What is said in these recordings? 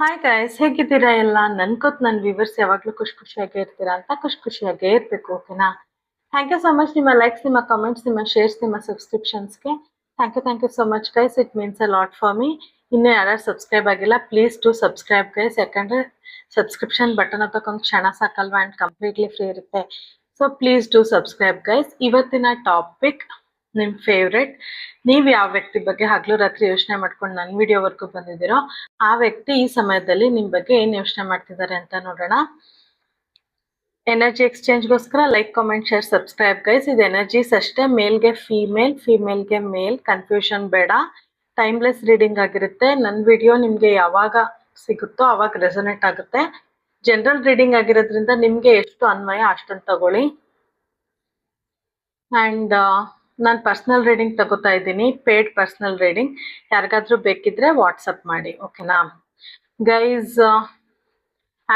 Hi guys, ಹೇಗಿದ್ದೀರಾ ಎಲ್ಲ? ನನ್ನ ವ್ಯೂವರ್ಸ್ ಯಾವಾಗಲೂ ಖುಷಿಯಾಗೇ ಇರ್ತೀರಾ ಅಂತ ಖುಷಿಯಾಗೇ ಇರಬೇಕು. ಓಕೆನಾ? Thank you so much. ನಿಮ್ಮ ಲೈಕ್ಸ್, ನಿಮ್ಮ ಕಮೆಂಟ್ಸ್, ನಿಮ್ಮ ಶೇರ್ಸ್, ನಿಮ್ಮ ಸಬ್ಸ್ಕ್ರಿಪ್ಷನ್ಸ್ಗೆ thank you so much guys. It means a lot for me. ಇನ್ನೂ ಯಾರು ಸಬ್ಸ್ಕ್ರೈಬ್ ಆಗಿಲ್ಲ, ಪ್ಲೀಸ್ ಟು ಸಬ್ಸ್ಕ್ರೈಬ್ ಗೈಸ್. ಯಾಕಂದರೆ ಸಬ್ಸ್ಕ್ರಿಪ್ಷನ್ ಬಟನ್ ಹಾಕೋಕ್ಕೊಂದು ಕ್ಷಣ ಸಾಕಲ್ವಾ, ಆ್ಯಂಡ್ ಕಂಪ್ಲೀಟ್ಲಿ ಫ್ರೀ ಇರುತ್ತೆ. So please to subscribe guys. ಇವತ್ತಿನ ಟಾಪಿಕ್ ನಿಮ್ಮ ಫೇವ್ರೆಟ್. ನೀವು ಯಾವ ವ್ಯಕ್ತಿ ಬಗ್ಗೆ ಹಗಲು ರಾತ್ರಿ ಯೋಚನೆ ಮಾಡ್ಕೊಂಡು ನನ್ನ ವಿಡಿಯೋವರೆಗೂ ಬಂದಿದ್ದೀರೋ ಆ ವ್ಯಕ್ತಿ ಈ ಸಮಯದಲ್ಲಿ ನಿಮ್ಮ ಬಗ್ಗೆ ಏನು ಯೋಚನೆ ಮಾಡ್ತಿದ್ದಾರೆ ಅಂತ ನೋಡೋಣ. ಎನರ್ಜಿ ಎಕ್ಸ್ಚೇಂಜ್ಗೋಸ್ಕರ like, comment, share, subscribe guys. ಇದು ಎನರ್ಜೀಸ್ ಅಷ್ಟೇ. ಮೇಲ್ಗೆ ಫೀಮೇಲ್, ಫೀಮೇಲ್ಗೆ ಮೇಲ್, ಕನ್ಫ್ಯೂಷನ್ ಬೇಡ. ಟೈಮ್ಲೆಸ್ ರೀಡಿಂಗ್ ಆಗಿರುತ್ತೆ. ನನ್ನ ವಿಡಿಯೋ ನಿಮಗೆ ಯಾವಾಗ ಸಿಗುತ್ತೋ ಆವಾಗ ರೆಸೊನೇಟ್ ಆಗುತ್ತೆ. ಜನರಲ್ ರೀಡಿಂಗ್ ಆಗಿರೋದ್ರಿಂದ ನಿಮಗೆ ಎಷ್ಟು ಅನ್ವಯ ಅಷ್ಟನ್ನು ತಗೊಳ್ಳಿ. ಆ್ಯಂಡ್ ನಾನು ಪರ್ಸ್ನಲ್ ರೀಡಿಂಗ್ ತಗೋತಾ ಇದ್ದೀನಿ, ಪೇಡ್ ಪರ್ಸ್ನಲ್ ರೀಡಿಂಗ್. ಯಾರಿಗಾದ್ರೂ ಬೇಕಿದ್ರೆ ವಾಟ್ಸಪ್ ಮಾಡಿ, ಓಕೆನಾ ಗೈಸ್?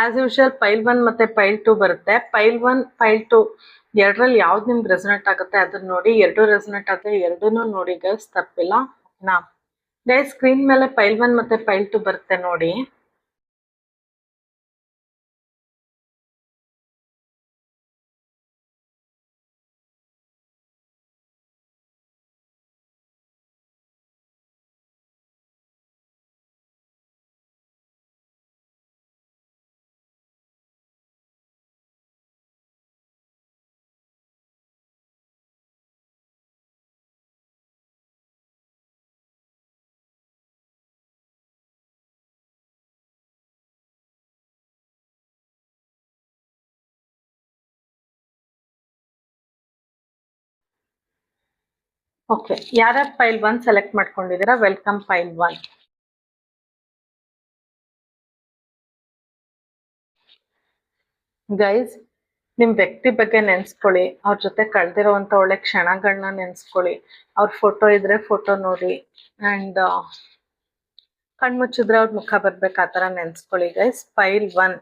ಆಸ್ ಯೂಶುವಲ್ ಪೈಲ್ 1 ಮತ್ತು ಪೈಲ್ 2 ಬರುತ್ತೆ. ಪೈಲ್ 1, ಪೈಲ್ 2 ಎರಡರಲ್ಲಿ ಯಾವ್ದು ನಿಮ್ಗೆ ರೆಸೊನೇಟ್ ಆಗುತ್ತೆ ಅದನ್ನ ನೋಡಿ. ಎರಡು ರೆಸೊನೇಟ್ ಆದರೆ ಎರಡನ್ನೂ ನೋಡಿ ಗೈಸ್, ತಪ್ಪಿಲ್ಲ, ಓಕೆನಾ ಗೈಸ್? ಸ್ಕ್ರೀನ್ ಮೇಲೆ ಪೈಲ್ 1 ಮತ್ತು ಪೈಲ್ 2 ಬರುತ್ತೆ ನೋಡಿ. ಓಕೆ, ಯಾರ್ಯಾರು ಪೈಲ್ 1 ಸೆಲೆಕ್ಟ್ ಮಾಡ್ಕೊಂಡಿದ್ದೀರಾ, ವೆಲ್ಕಮ್ ಪೈಲ್ 1. ಗೈಸ್, ನಿಮ್ಮ ವ್ಯಕ್ತಿ ಬಗ್ಗೆ ನೆನೆಸ್ಕೊಳ್ಳಿ. ಅವ್ರ ಜೊತೆ ಕಳೆದಿರೋವಂಥ ಒಳ್ಳೆ ಕ್ಷಣಗಳನ್ನ ನೆನೆಸ್ಕೊಳ್ಳಿ. ಅವ್ರ ಫೋಟೋ ಇದ್ರೆ ಫೋಟೋ ನೋಡಿ. ಆ್ಯಂಡ್ ಕಣ್ಮುಚ್ಚಿದ್ರೆ ಅವ್ರ ಮುಖ ಬರ್ಬೇಕು, ಆ ಥರ ನೆನೆಸ್ಕೊಳ್ಳಿ ಗೈಸ್. ಪೈಲ್ 1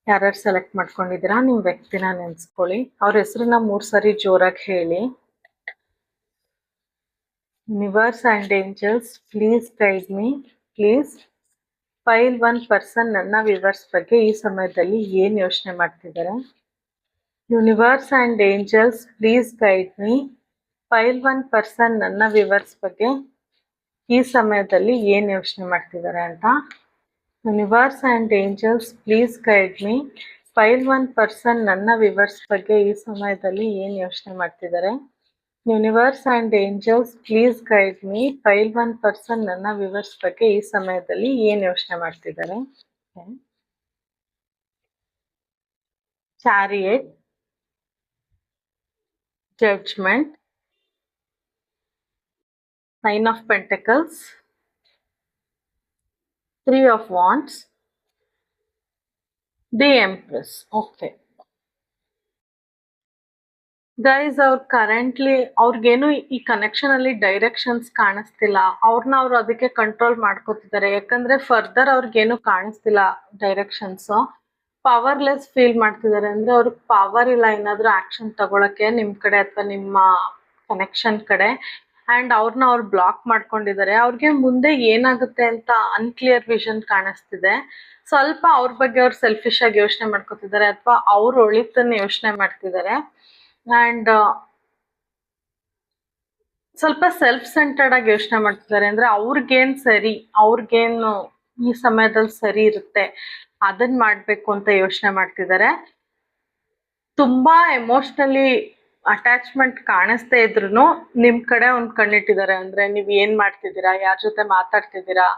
ಯಾರ್ಯಾರು ಸೆಲೆಕ್ಟ್ ಮಾಡ್ಕೊಂಡಿದ್ದೀರಾ ನಿಮ್ಮ ವ್ಯಕ್ತಿನ ನೆನೆಸ್ಕೊಳ್ಳಿ. ಅವ್ರ ಹೆಸರನ್ನ 3 ಸರಿ ಜೋರಾಗಿ ಹೇಳಿ. Universe and angels please guide me, please. Pile 1 person ನನ್ನ ವ್ಯೂವರ್ಸ್ ಬಗ್ಗೆ ಈ ಸಮಯದಲ್ಲಿ ಏನು ಯೋಚನೆ ಮಾಡ್ತಿದ್ದಾರೆ? Universe and angels please guide me. Pile 1 person ನನ್ನ ವ್ಯೂವರ್ಸ್ ಬಗ್ಗೆ ಈ ಸಮಯದಲ್ಲಿ ಏನು ಯೋಚನೆ ಮಾಡ್ತಿದ್ದಾರೆ ಅಂತ. Universe and angels please guide me. Pile 1 person ನನ್ನ ವ್ಯೂವರ್ಸ್ ಬಗ್ಗೆ ಈ ಸಮಯದಲ್ಲಿ ಏನು ಯೋಚನೆ ಮಾಡ್ತಿದ್ದಾರೆ? Universe and angels please guide me. Pile 1 person ನನ್ನ ವ್ಯೂವರ್ಸ್ ಬಗ್ಗೆ ಈ ಸಮಯದಲ್ಲಿ ಏನು ಯೋಚನೆ ಮಾಡ್ತಿದ್ದಾರೆ? Chariot, judgement, nine of pentacles, 3 of wands, the empress. Okay guys, ಅವ್ರು ಕರೆಂಟ್ಲಿ ಅವ್ರಿಗೇನು ಈ ಕನೆಕ್ಷನ್ ಅಲ್ಲಿ ಡೈರೆಕ್ಷನ್ಸ್ ಕಾಣಿಸ್ತಿಲ್ಲ. ಅವ್ರನ್ನ ಅವ್ರು ಅದಕ್ಕೆ ಕಂಟ್ರೋಲ್ ಮಾಡ್ಕೋತಿದ್ದಾರೆ. ಯಾಕಂದ್ರೆ ಫರ್ದರ್ ಅವ್ರಿಗೇನು ಕಾಣಿಸ್ತಿಲ್ಲ ಡೈರೆಕ್ಷನ್ಸ್. ಪವರ್ಲೆಸ್ ಫೀಲ್ ಮಾಡ್ತಿದ್ದಾರೆ. ಅಂದ್ರೆ ಅವ್ರಿಗೆ ಪವರ್ ಇಲ್ಲ ಏನಾದ್ರೂ ಆಕ್ಷನ್ ತಗೊಳಕ್ಕೆ ನಿಮ್ ಕಡೆ ಅಥವಾ ನಿಮ್ಮ ಕನೆಕ್ಷನ್ ಕಡೆ. ಆ್ಯಂಡ್ ಅವ್ರನ್ನ ಅವ್ರು ಬ್ಲಾಕ್ ಮಾಡ್ಕೊಂಡಿದ್ದಾರೆ. ಅವ್ರಿಗೆ ಮುಂದೆ ಏನಾಗುತ್ತೆ ಅಂತ ಅನ್ಕ್ಲಿಯರ್ ವಿಷನ್ ಕಾಣಿಸ್ತಿದೆ. ಸ್ವಲ್ಪ ಅವ್ರ ಬಗ್ಗೆ ಅವ್ರು ಸೆಲ್ಫಿಶ್ ಆಗಿ ಯೋಚನೆ ಮಾಡ್ಕೋತಿದ್ದಾರೆ, ಅಥವಾ ಅವ್ರ ಒಳಿತನ್ನ ಯೋಚನೆ ಮಾಡ್ತಿದ್ದಾರೆ. ಆ್ಯಂಡ್ ಸ್ವಲ್ಪ ಸೆಲ್ಫ್ ಸೆಂಟರ್ಡ್ ಆಗಿ ಯೋಚನೆ ಮಾಡ್ತಿದ್ದಾರೆ. ಅಂದ್ರೆ ಅವ್ರಿಗೇನು ಸರಿ, ಅವ್ರಿಗೇನು ಈ ಸಮಯದಲ್ಲಿ ಸರಿ ಇರುತ್ತೆ ಅದನ್ನ ಮಾಡ್ಬೇಕು ಅಂತ ಯೋಚನೆ ಮಾಡ್ತಿದ್ದಾರೆ. ತುಂಬಾ ಎಮೋಷ್ನಲಿ ಅಟ್ಯಾಚ್ಮೆಂಟ್ ಕಾಣಿಸ್ತಾ ಇದ್ರು ನಿಮ್ ಕಡೆ ಒಂದ್ ಕಣ್ಣಿಟ್ಟಿದ್ದಾರೆ. ಅಂದ್ರೆ ನೀವ್ ಏನ್ ಮಾಡ್ತಿದ್ದೀರಾ, ಯಾರ ಜೊತೆ ಮಾತಾಡ್ತಿದ್ದೀರಾ,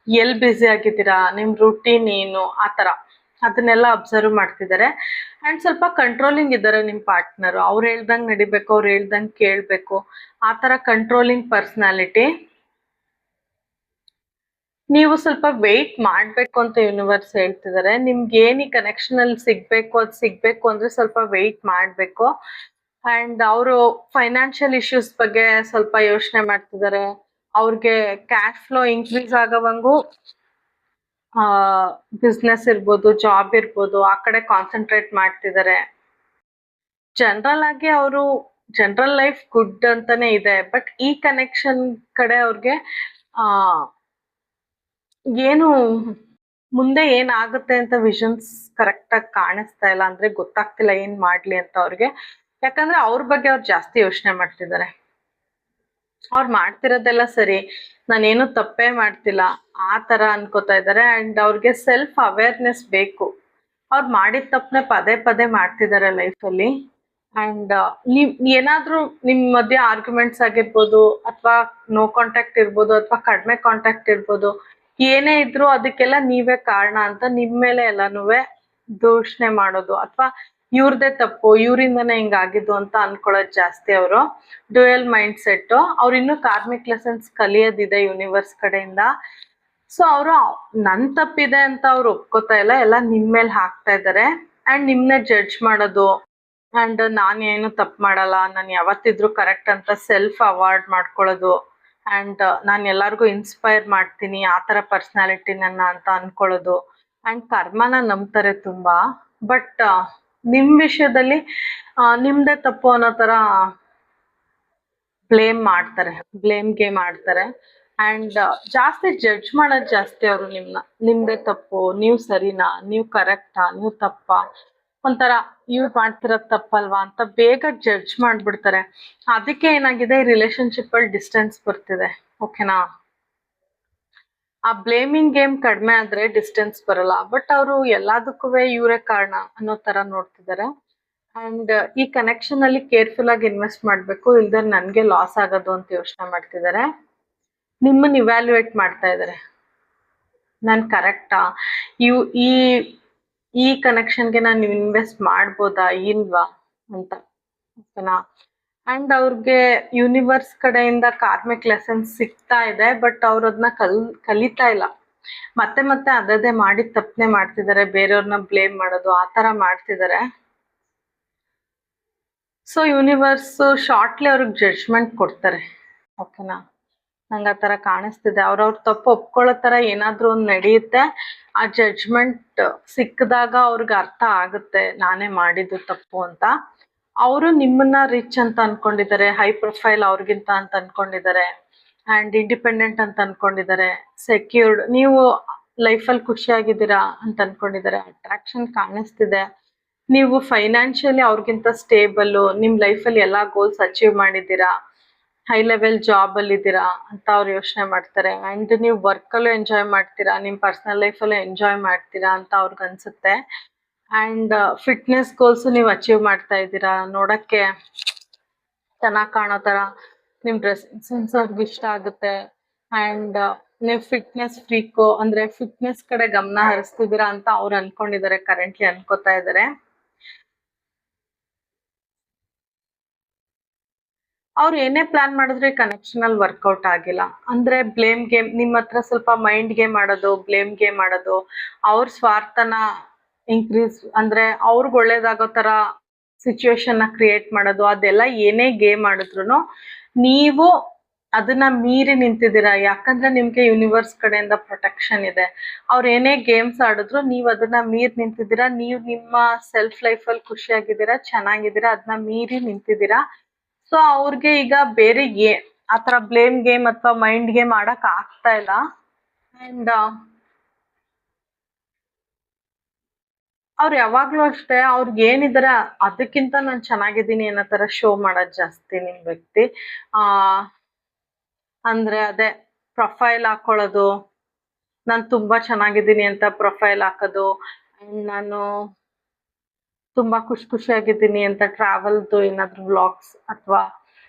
ಎಲ್ಲಿ ಬ್ಯುಸಿ ಆಗಿದ್ದೀರಾ, ನಿಮ್ ರೂಟೀನ್ ಏನು, ಆ ಥರ ಅದನ್ನೆಲ್ಲ ಅಬ್ಸರ್ವ್ ಮಾಡ್ತಿದ್ದಾರೆ. ಆ್ಯಂಡ್ ಸ್ವಲ್ಪ ಕಂಟ್ರೋಲಿಂಗ್ ಇದ್ದಾರೆ ನಿಮ್ಮ ಪಾರ್ಟ್ನರ್. ಅವ್ರು ಹೇಳ್ದಂಗೆ ನಡಿಬೇಕು, ಅವ್ರು ಹೇಳ್ದಂಗೆ ಕೇಳಬೇಕು, ಆ ಥರ ಕಂಟ್ರೋಲಿಂಗ್ ಪರ್ಸ್ನಾಲಿಟಿ. ನೀವು ಸ್ವಲ್ಪ ವೆಯ್ಟ್ ಮಾಡಬೇಕು ಅಂತ ಯೂನಿವರ್ಸ್ ಹೇಳ್ತಿದ್ದಾರೆ. ನಿಮ್ಗೆ ಏನು ಈ ಕನೆಕ್ಷನಲ್ಲಿ ಸಿಗಬೇಕು ಅದು ಸಿಗಬೇಕು ಅಂದರೆ ಸ್ವಲ್ಪ ವೆಯ್ಟ್ ಮಾಡಬೇಕು. ಆ್ಯಂಡ್ ಅವರು ಫೈನಾನ್ಷಿಯಲ್ ಇಶ್ಯೂಸ್ ಬಗ್ಗೆ ಸ್ವಲ್ಪ ಯೋಚನೆ ಮಾಡ್ತಿದ್ದಾರೆ. ಅವ್ರಿಗೆ ಕ್ಯಾಶ್ ಫ್ಲೋ ಇನ್ಕ್ರೀಸ್ ಆಗೋವಂಗೂ ಬಿಸ್ನೆಸ್ ಇರ್ಬೋದು, ಜಾಬ್ ಇರ್ಬೋದು, ಆ ಕಡೆ ಕಾನ್ಸಂಟ್ರೇಟ್ ಮಾಡ್ತಿದ್ದಾರೆ. ಜನರಲ್ ಆಗಿ ಅವರು ಜನರಲ್ ಲೈಫ್ ಗುಡ್ ಅಂತಾನೆ ಇದೆ. ಬಟ್ ಈ ಕನೆಕ್ಷನ್ ಕಡೆ ಅವ್ರಿಗೆ ಏನು ಮುಂದೆ ಏನಾಗುತ್ತೆ ಅಂತ ವಿಷನ್ಸ್ ಕರೆಕ್ಟ್ ಆಗಿ ಕಾಣಿಸ್ತಾ ಇಲ್ಲ, ಅಂದ್ರೆ ಗೊತ್ತಾಗ್ತಿಲ್ಲ ಏನ್ ಮಾಡ್ಲಿ ಅಂತ ಅವ್ರಿಗೆ. ಯಾಕಂದ್ರೆ ಅವ್ರ ಬಗ್ಗೆ ಅವ್ರು ಜಾಸ್ತಿ ಯೋಚನೆ ಮಾಡ್ತಿದ್ದಾರೆ. ಅವ್ರು ಮಾಡ್ತಿರೋದೆಲ್ಲ ಸರಿ, ನಾನೇನು ತಪ್ಪೇ ಮಾಡ್ತಿಲ್ಲ ಆ ತರ ಅನ್ಕೋತಾ ಇದ್ದಾರೆ. ಅಂಡ್ ಅವ್ರಿಗೆ ಸೆಲ್ಫ್ ಅವೇರ್ನೆಸ್ ಬೇಕು. ಅವ್ರು ಮಾಡಿದ ತಪ್ಪನೆ ಪದೇ ಪದೇ ಮಾಡ್ತಿದ್ದಾರೆ ಲೈಫಲ್ಲಿ. ಅಂಡ್ ನೀವ್ ಏನಾದ್ರೂ ನಿಮ್ ಮಧ್ಯೆ ಆರ್ಗ್ಯುಮೆಂಟ್ಸ್ ಆಗಿರ್ಬೋದು, ಅಥವಾ ನೋ ಕಾಂಟ್ಯಾಕ್ಟ್ ಇರ್ಬೋದು, ಅಥವಾ ಕಡಿಮೆ ಕಾಂಟ್ಯಾಕ್ಟ್ ಇರ್ಬೋದು, ಏನೇ ಇದ್ರು ಅದಕ್ಕೆಲ್ಲ ನೀವೇ ಕಾರಣ ಅಂತ ನಿಮ್ ಮೇಲೆ ಎಲ್ಲಾನು ದೂಷಣೆ ಮಾಡೋದು, ಅಥವಾ ಇವ್ರದೇ ತಪ್ಪು, ಇವರಿಂದನೇ ಹಿಂಗಾಗಿದ್ದು ಅಂತ ಅನ್ಕೊಳ್ಳೋದು ಜಾಸ್ತಿ ಅವರು. Dual mind set. ಅವ್ರು ಇನ್ನೂ ಕಾರ್ಮಿಕ್ ಲೆಸನ್ಸ್ ಕಲಿಯೋದಿದೆ ಯೂನಿವರ್ಸ್ ಕಡೆಯಿಂದ. ಸೊ ಅವರು ನನ್ ತಪ್ಪಿದೆ ಅಂತ ಅವ್ರು ಒಪ್ಕೋತಾ ಇಲ್ಲ, ಎಲ್ಲ ನಿಮ್ ಮೇಲೆ ಹಾಕ್ತಾ ಇದ್ದಾರೆ. ಅಂಡ್ ನಿಮ್ನೆ ಜಡ್ಜ್ ಮಾಡೋದು, ಅಂಡ್ ನಾನು ಏನು ತಪ್ಪು ಮಾಡಲ್ಲ, ನಾನು ಯಾವತ್ತಿದ್ರು ಕರೆಕ್ಟ್ ಅಂತ ಸೆಲ್ಫ್ ಅವಾರ್ಡ್ ಮಾಡ್ಕೊಳ್ಳೋದು. ಅಂಡ್ ನಾನು ಎಲ್ಲರಿಗೂ ಇನ್ಸ್ಪೈರ್ ಮಾಡ್ತೀನಿ ಆ ಥರ ಪರ್ಸ್ನಾಲಿಟಿ ನನ್ನ ಅಂತ ಅನ್ಕೊಳ್ಳೋದು. ಅಂಡ್ ಕರ್ಮನ ನಂಬ್ತಾರೆ ತುಂಬಾ. ಬಟ್ ನಿಮ್ ವಿಷಯದಲ್ಲಿ ನಿಮ್ದೇ ತಪ್ಪು ಅನ್ನೋ ಥರ ಬ್ಲೇಮ್ ಮಾಡ್ತಾರೆ, ಬ್ಲೇಮ್ ಗೇಮ್ ಆಡ್ತಾರೆ. ಅಂಡ್ ಜಾಸ್ತಿ ಜಡ್ಜ್ ಮಾಡೋದು ಜಾಸ್ತಿ ಅವರು ನಿಮ್ನ. ನಿಮ್ದೇ ತಪ್ಪು, ನೀವು ಸರಿನಾ, ನೀವು ಕರೆಕ್ಟಾ, ನೀವು ತಪ್ಪಾ, ಒಂಥರ ಇವ್ರು ಮಾಡ್ತಿರೋದು ತಪ್ಪಲ್ವಾ ಅಂತ ಬೇಗ ಜಡ್ಜ್ ಮಾಡ್ಬಿಡ್ತಾರೆ. ಅದಕ್ಕೆ ಏನಾಗಿದೆ, ರಿಲೇಶನ್ಶಿಪ್ ಅಲ್ಲಿ ಡಿಸ್ಟೆನ್ಸ್ ಬರ್ತಿದೆ. ಓಕೆನಾ? ಆ ಬ್ಲೇಮಿಂಗ್ ಗೇಮ್ ಕಡಿಮೆ ಆದ್ರೆ ಡಿಸ್ಟೆನ್ಸ್ ಬರಲ್ಲ. ಬಟ್ ಅವರು ಎಲ್ಲದಕ್ಕೂ ಇವರೇ ಕಾರಣ ಅನ್ನೋ ತರ ನೋಡ್ತಿದ್ದಾರೆ. ಅಂಡ್ ಈ ಕನೆಕ್ಷನ್ ಅಲ್ಲಿ ಕೇರ್ಫುಲ್ ಆಗಿ ಇನ್ವೆಸ್ಟ್ ಮಾಡ್ಬೇಕು, ಇಲ್ದ್ರೆ ನನ್ಗೆ ಲಾಸ್ ಆಗೋದು ಅಂತ ಯೋಚನೆ ಮಾಡ್ತಿದ್ದಾರೆ. ನಿಮ್ಮನ್ನ ಇವ್ಯಾಲ್ಯೂಯೇಟ್ ಮಾಡ್ತಾ ಇದ್ದಾರೆ, ನಾನ್ ಕರೆಕ್ಟಾ, ಇವ್ ಈ ಕನೆಕ್ಷನ್ಗೆ ನಾನು ಇನ್ವೆಸ್ಟ್ ಮಾಡ್ಬೋದಾ ಇಲ್ವಾ ಅಂತ. ಓಕೆನಾ? ಅಂಡ್ ಅವ್ರಿಗೆ ಯೂನಿವರ್ಸ್ ಕಡೆಯಿಂದ ಕಾರ್ಮಿಕ್ ಲೆಸನ್ಸ್ ಸಿಗ್ತಾ ಇದೆ, ಬಟ್ ಅವ್ರು ಅದನ್ನ ಕಲಿತಾ ಇಲ್ಲ. ಮತ್ತೆ ಮತ್ತೆ ಅದೇ ಮಾಡಿದ ತಪ್ಪನೆ ಮಾಡ್ತಿದ್ದಾರೆ, ಬೇರೆಯವ್ರನ್ನ ಬ್ಲೇಮ್ ಮಾಡೋದು ಆ ತರ ಮಾಡ್ತಿದ್ದಾರೆ. ಸೊ ಯೂನಿವರ್ಸ್ ಶಾರ್ಟ್ಲಿ ಅವ್ರಿಗೆ ಜಡ್ಜ್ಮೆಂಟ್ ಕೊಡ್ತಾರೆ. ಓಕೆನಾ? ನಂಗೆ ಆ ಥರ ಕಾಣಿಸ್ತಿದೆ. ಅವ್ರವ್ರ ತಪ್ಪು ಒಪ್ಕೊಳ್ಳೋ ಥರ ಏನಾದರೂ ಒಂದು ನಡೆಯುತ್ತೆ. ಆ ಜಡ್ಜ್ಮೆಂಟ್ ಸಿಕ್ಕಿದಾಗ ಅವ್ರಿಗೆ ಅರ್ಥ ಆಗುತ್ತೆ ನಾನೇ ಮಾಡಿದ್ದು ತಪ್ಪು ಅಂತ. ಅವರು ನಿಮ್ಮನ್ನ ರಿಚ್ ಅಂತ ಅನ್ಕೊಂಡಿದ್ದಾರೆ, ಹೈ ಪ್ರೊಫೈಲ್ ಅವ್ರಿಗಿಂತ ಅಂತ ಅನ್ಕೊಂಡಿದ್ದಾರೆ, ಆ್ಯಂಡ್ ಇಂಡಿಪೆಂಡೆಂಟ್ ಅಂತ ಅನ್ಕೊಂಡಿದ್ದಾರೆ, ಸೆಕ್ಯೂರ್ಡ್, ನೀವು ಲೈಫಲ್ಲಿ ಖುಷಿಯಾಗಿದ್ದೀರಾ ಅಂತ ಅನ್ಕೊಂಡಿದ್ದಾರೆ. ಅಟ್ರಾಕ್ಷನ್ ಕಾಣಿಸ್ತಿದೆ. ನೀವು ಫೈನಾನ್ಷಿಯಲಿ ಅವ್ರಿಗಿಂತ ಸ್ಟೇಬಲ್ಲು, ನಿಮ್ಮ ಲೈಫಲ್ಲಿ ಎಲ್ಲ ಗೋಲ್ಸ್ ಅಚೀವ್ ಮಾಡಿದ್ದೀರಾ, ಹೈ ಲೆವೆಲ್ ಜಾಬ್ ಅಲ್ಲಿ ಇದ್ದೀರಾ ಅಂತ ಅವ್ರು ಯೋಚನೆ ಮಾಡ್ತಾರೆ. ಅಂಡ್ ನೀವು ವರ್ಕಲ್ಲೂ ಎಂಜಾಯ್ ಮಾಡ್ತೀರಾ, ನಿಮ್ಮ ಪರ್ಸನಲ್ ಲೈಫಲ್ಲೂ ಎಂಜಾಯ್ ಮಾಡ್ತೀರಾ ಅಂತ ಅವ್ರಿಗೆ ಅನ್ಸುತ್ತೆ. ಅಂಡ್ ಫಿಟ್ನೆಸ್ ಗೋಲ್ಸ್ ನೀವು ಅಚೀವ್ ಮಾಡ್ತಾ ಇದ್ದೀರಾ, ನೋಡಕ್ಕೆ ಚೆನ್ನಾಗಿ ಕಾಣೋ ಥರ ನಿಮ್ಮ ಡ್ರೆಸ್ಸಿಂಗ್ ಸೆನ್ಸ್ ಅವ್ರಿಗೆ ಇಷ್ಟ ಆಗುತ್ತೆ. ಅಂಡ್ ನೀವು ಫಿಟ್ನೆಸ್ ಫ್ರೀಕು, ಅಂದ್ರೆ ಫಿಟ್ನೆಸ್ ಕಡೆ ಗಮನ ಹರಿಸ್ತಿದ್ದೀರಾ ಅಂತ ಅವ್ರು ಅನ್ಕೊಂಡಿದ್ದಾರೆ, ಕರೆಂಟ್ಲಿ ಅನ್ಕೋತಾ ಇದ್ದಾರೆ. ಅವ್ರು ಏನೇ ಪ್ಲಾನ್ ಮಾಡಿದ್ರು ಈ ಕನೆಕ್ಷನ್ ಅಲ್ಲಿ ವರ್ಕೌಟ್ ಆಗಿಲ್ಲ. ಅಂದ್ರೆ ಬ್ಲೇಮ್ ಗೇಮ್, ನಿಮ್ಮ ಹತ್ರ ಸ್ವಲ್ಪ ಮೈಂಡ್ ಗೇಮ್ ಆಡೋದು, ಬ್ಲೇಮ್ ಗೇಮ್ ಆಡೋದು, ಅವ್ರ ಸ್ವಾರ್ಥನ ಇನ್ಕ್ರೀಸ್, ಅಂದ್ರೆ ಅವ್ರಿಗೆ ಒಳ್ಳೇದಾಗೋ ತರ ಸಿಚುವೇಶನ್ ನ ಕ್ರಿಯೇಟ್ ಮಾಡೋದು, ಅದೆಲ್ಲ ಏನೇ ಗೇಮ್ ಆಡಿದ್ರು ನೀವು ಅದನ್ನ ಮೀರಿ ನಿಂತಿದ್ದೀರಾ. ಯಾಕಂದ್ರೆ ನಿಮ್ಗೆ ಯೂನಿವರ್ಸ್ ಕಡೆಯಿಂದ ಪ್ರೊಟೆಕ್ಷನ್ ಇದೆ. ಅವ್ರು ಏನೇ ಗೇಮ್ಸ್ ಆಡಿದ್ರು ನೀವು ಅದನ್ನ ಮೀರಿ ನಿಂತಿದ್ದೀರಾ. ನೀವು ನಿಮ್ಮ ಸೆಲ್ಫ್ ಲೈಫಲ್ಲಿ ಖುಷಿಯಾಗಿದ್ದೀರಾ, ಚೆನ್ನಾಗಿದ್ದೀರಾ, ಅದನ್ನ ಮೀರಿ ನಿಂತಿದ್ದೀರಾ. ಸೊ ಅವ್ರಿಗೆ ಈಗ ಬೇರೆ ಆ ಥರ ಬ್ಲೇಮ್ ಗೇಮ್ ಅಥವಾ ಮೈಂಡ್ ಗೇಮ್ ಆಡಕ್ ಆಗ್ತಾ ಇಲ್ಲ. ಅಂಡ್ ಅವ್ರು ಯಾವಾಗ್ಲೂ ಅಷ್ಟೇ, ಅವ್ರಿಗೆ ಏನಿದಾರೆ ಅದಕ್ಕಿಂತ ನಾನು ಚೆನ್ನಾಗಿದ್ದೀನಿ ಅನ್ನೋ ತರ ಶೋ ಮಾಡೋದು ಜಾಸ್ತಿ ನಿಮ್ ವ್ಯಕ್ತಿ. ಆ ಅಂದ್ರೆ ಅದೇ ಪ್ರೊಫೈಲ್ ಹಾಕೊಳ್ಳೋದು, ನಾನು ತುಂಬಾ ಚೆನ್ನಾಗಿದ್ದೀನಿ ಅಂತ ಪ್ರೊಫೈಲ್ ಹಾಕೋದು, ನಾನು ತುಂಬಾ ಖುಷಿಯಾಗಿದ್ದೀನಿ ಅಂತ ಟ್ರಾವೆಲ್ದು ಏನಾದ್ರು ವ್ಲಾಗ್ಸ್ ಅಥವಾ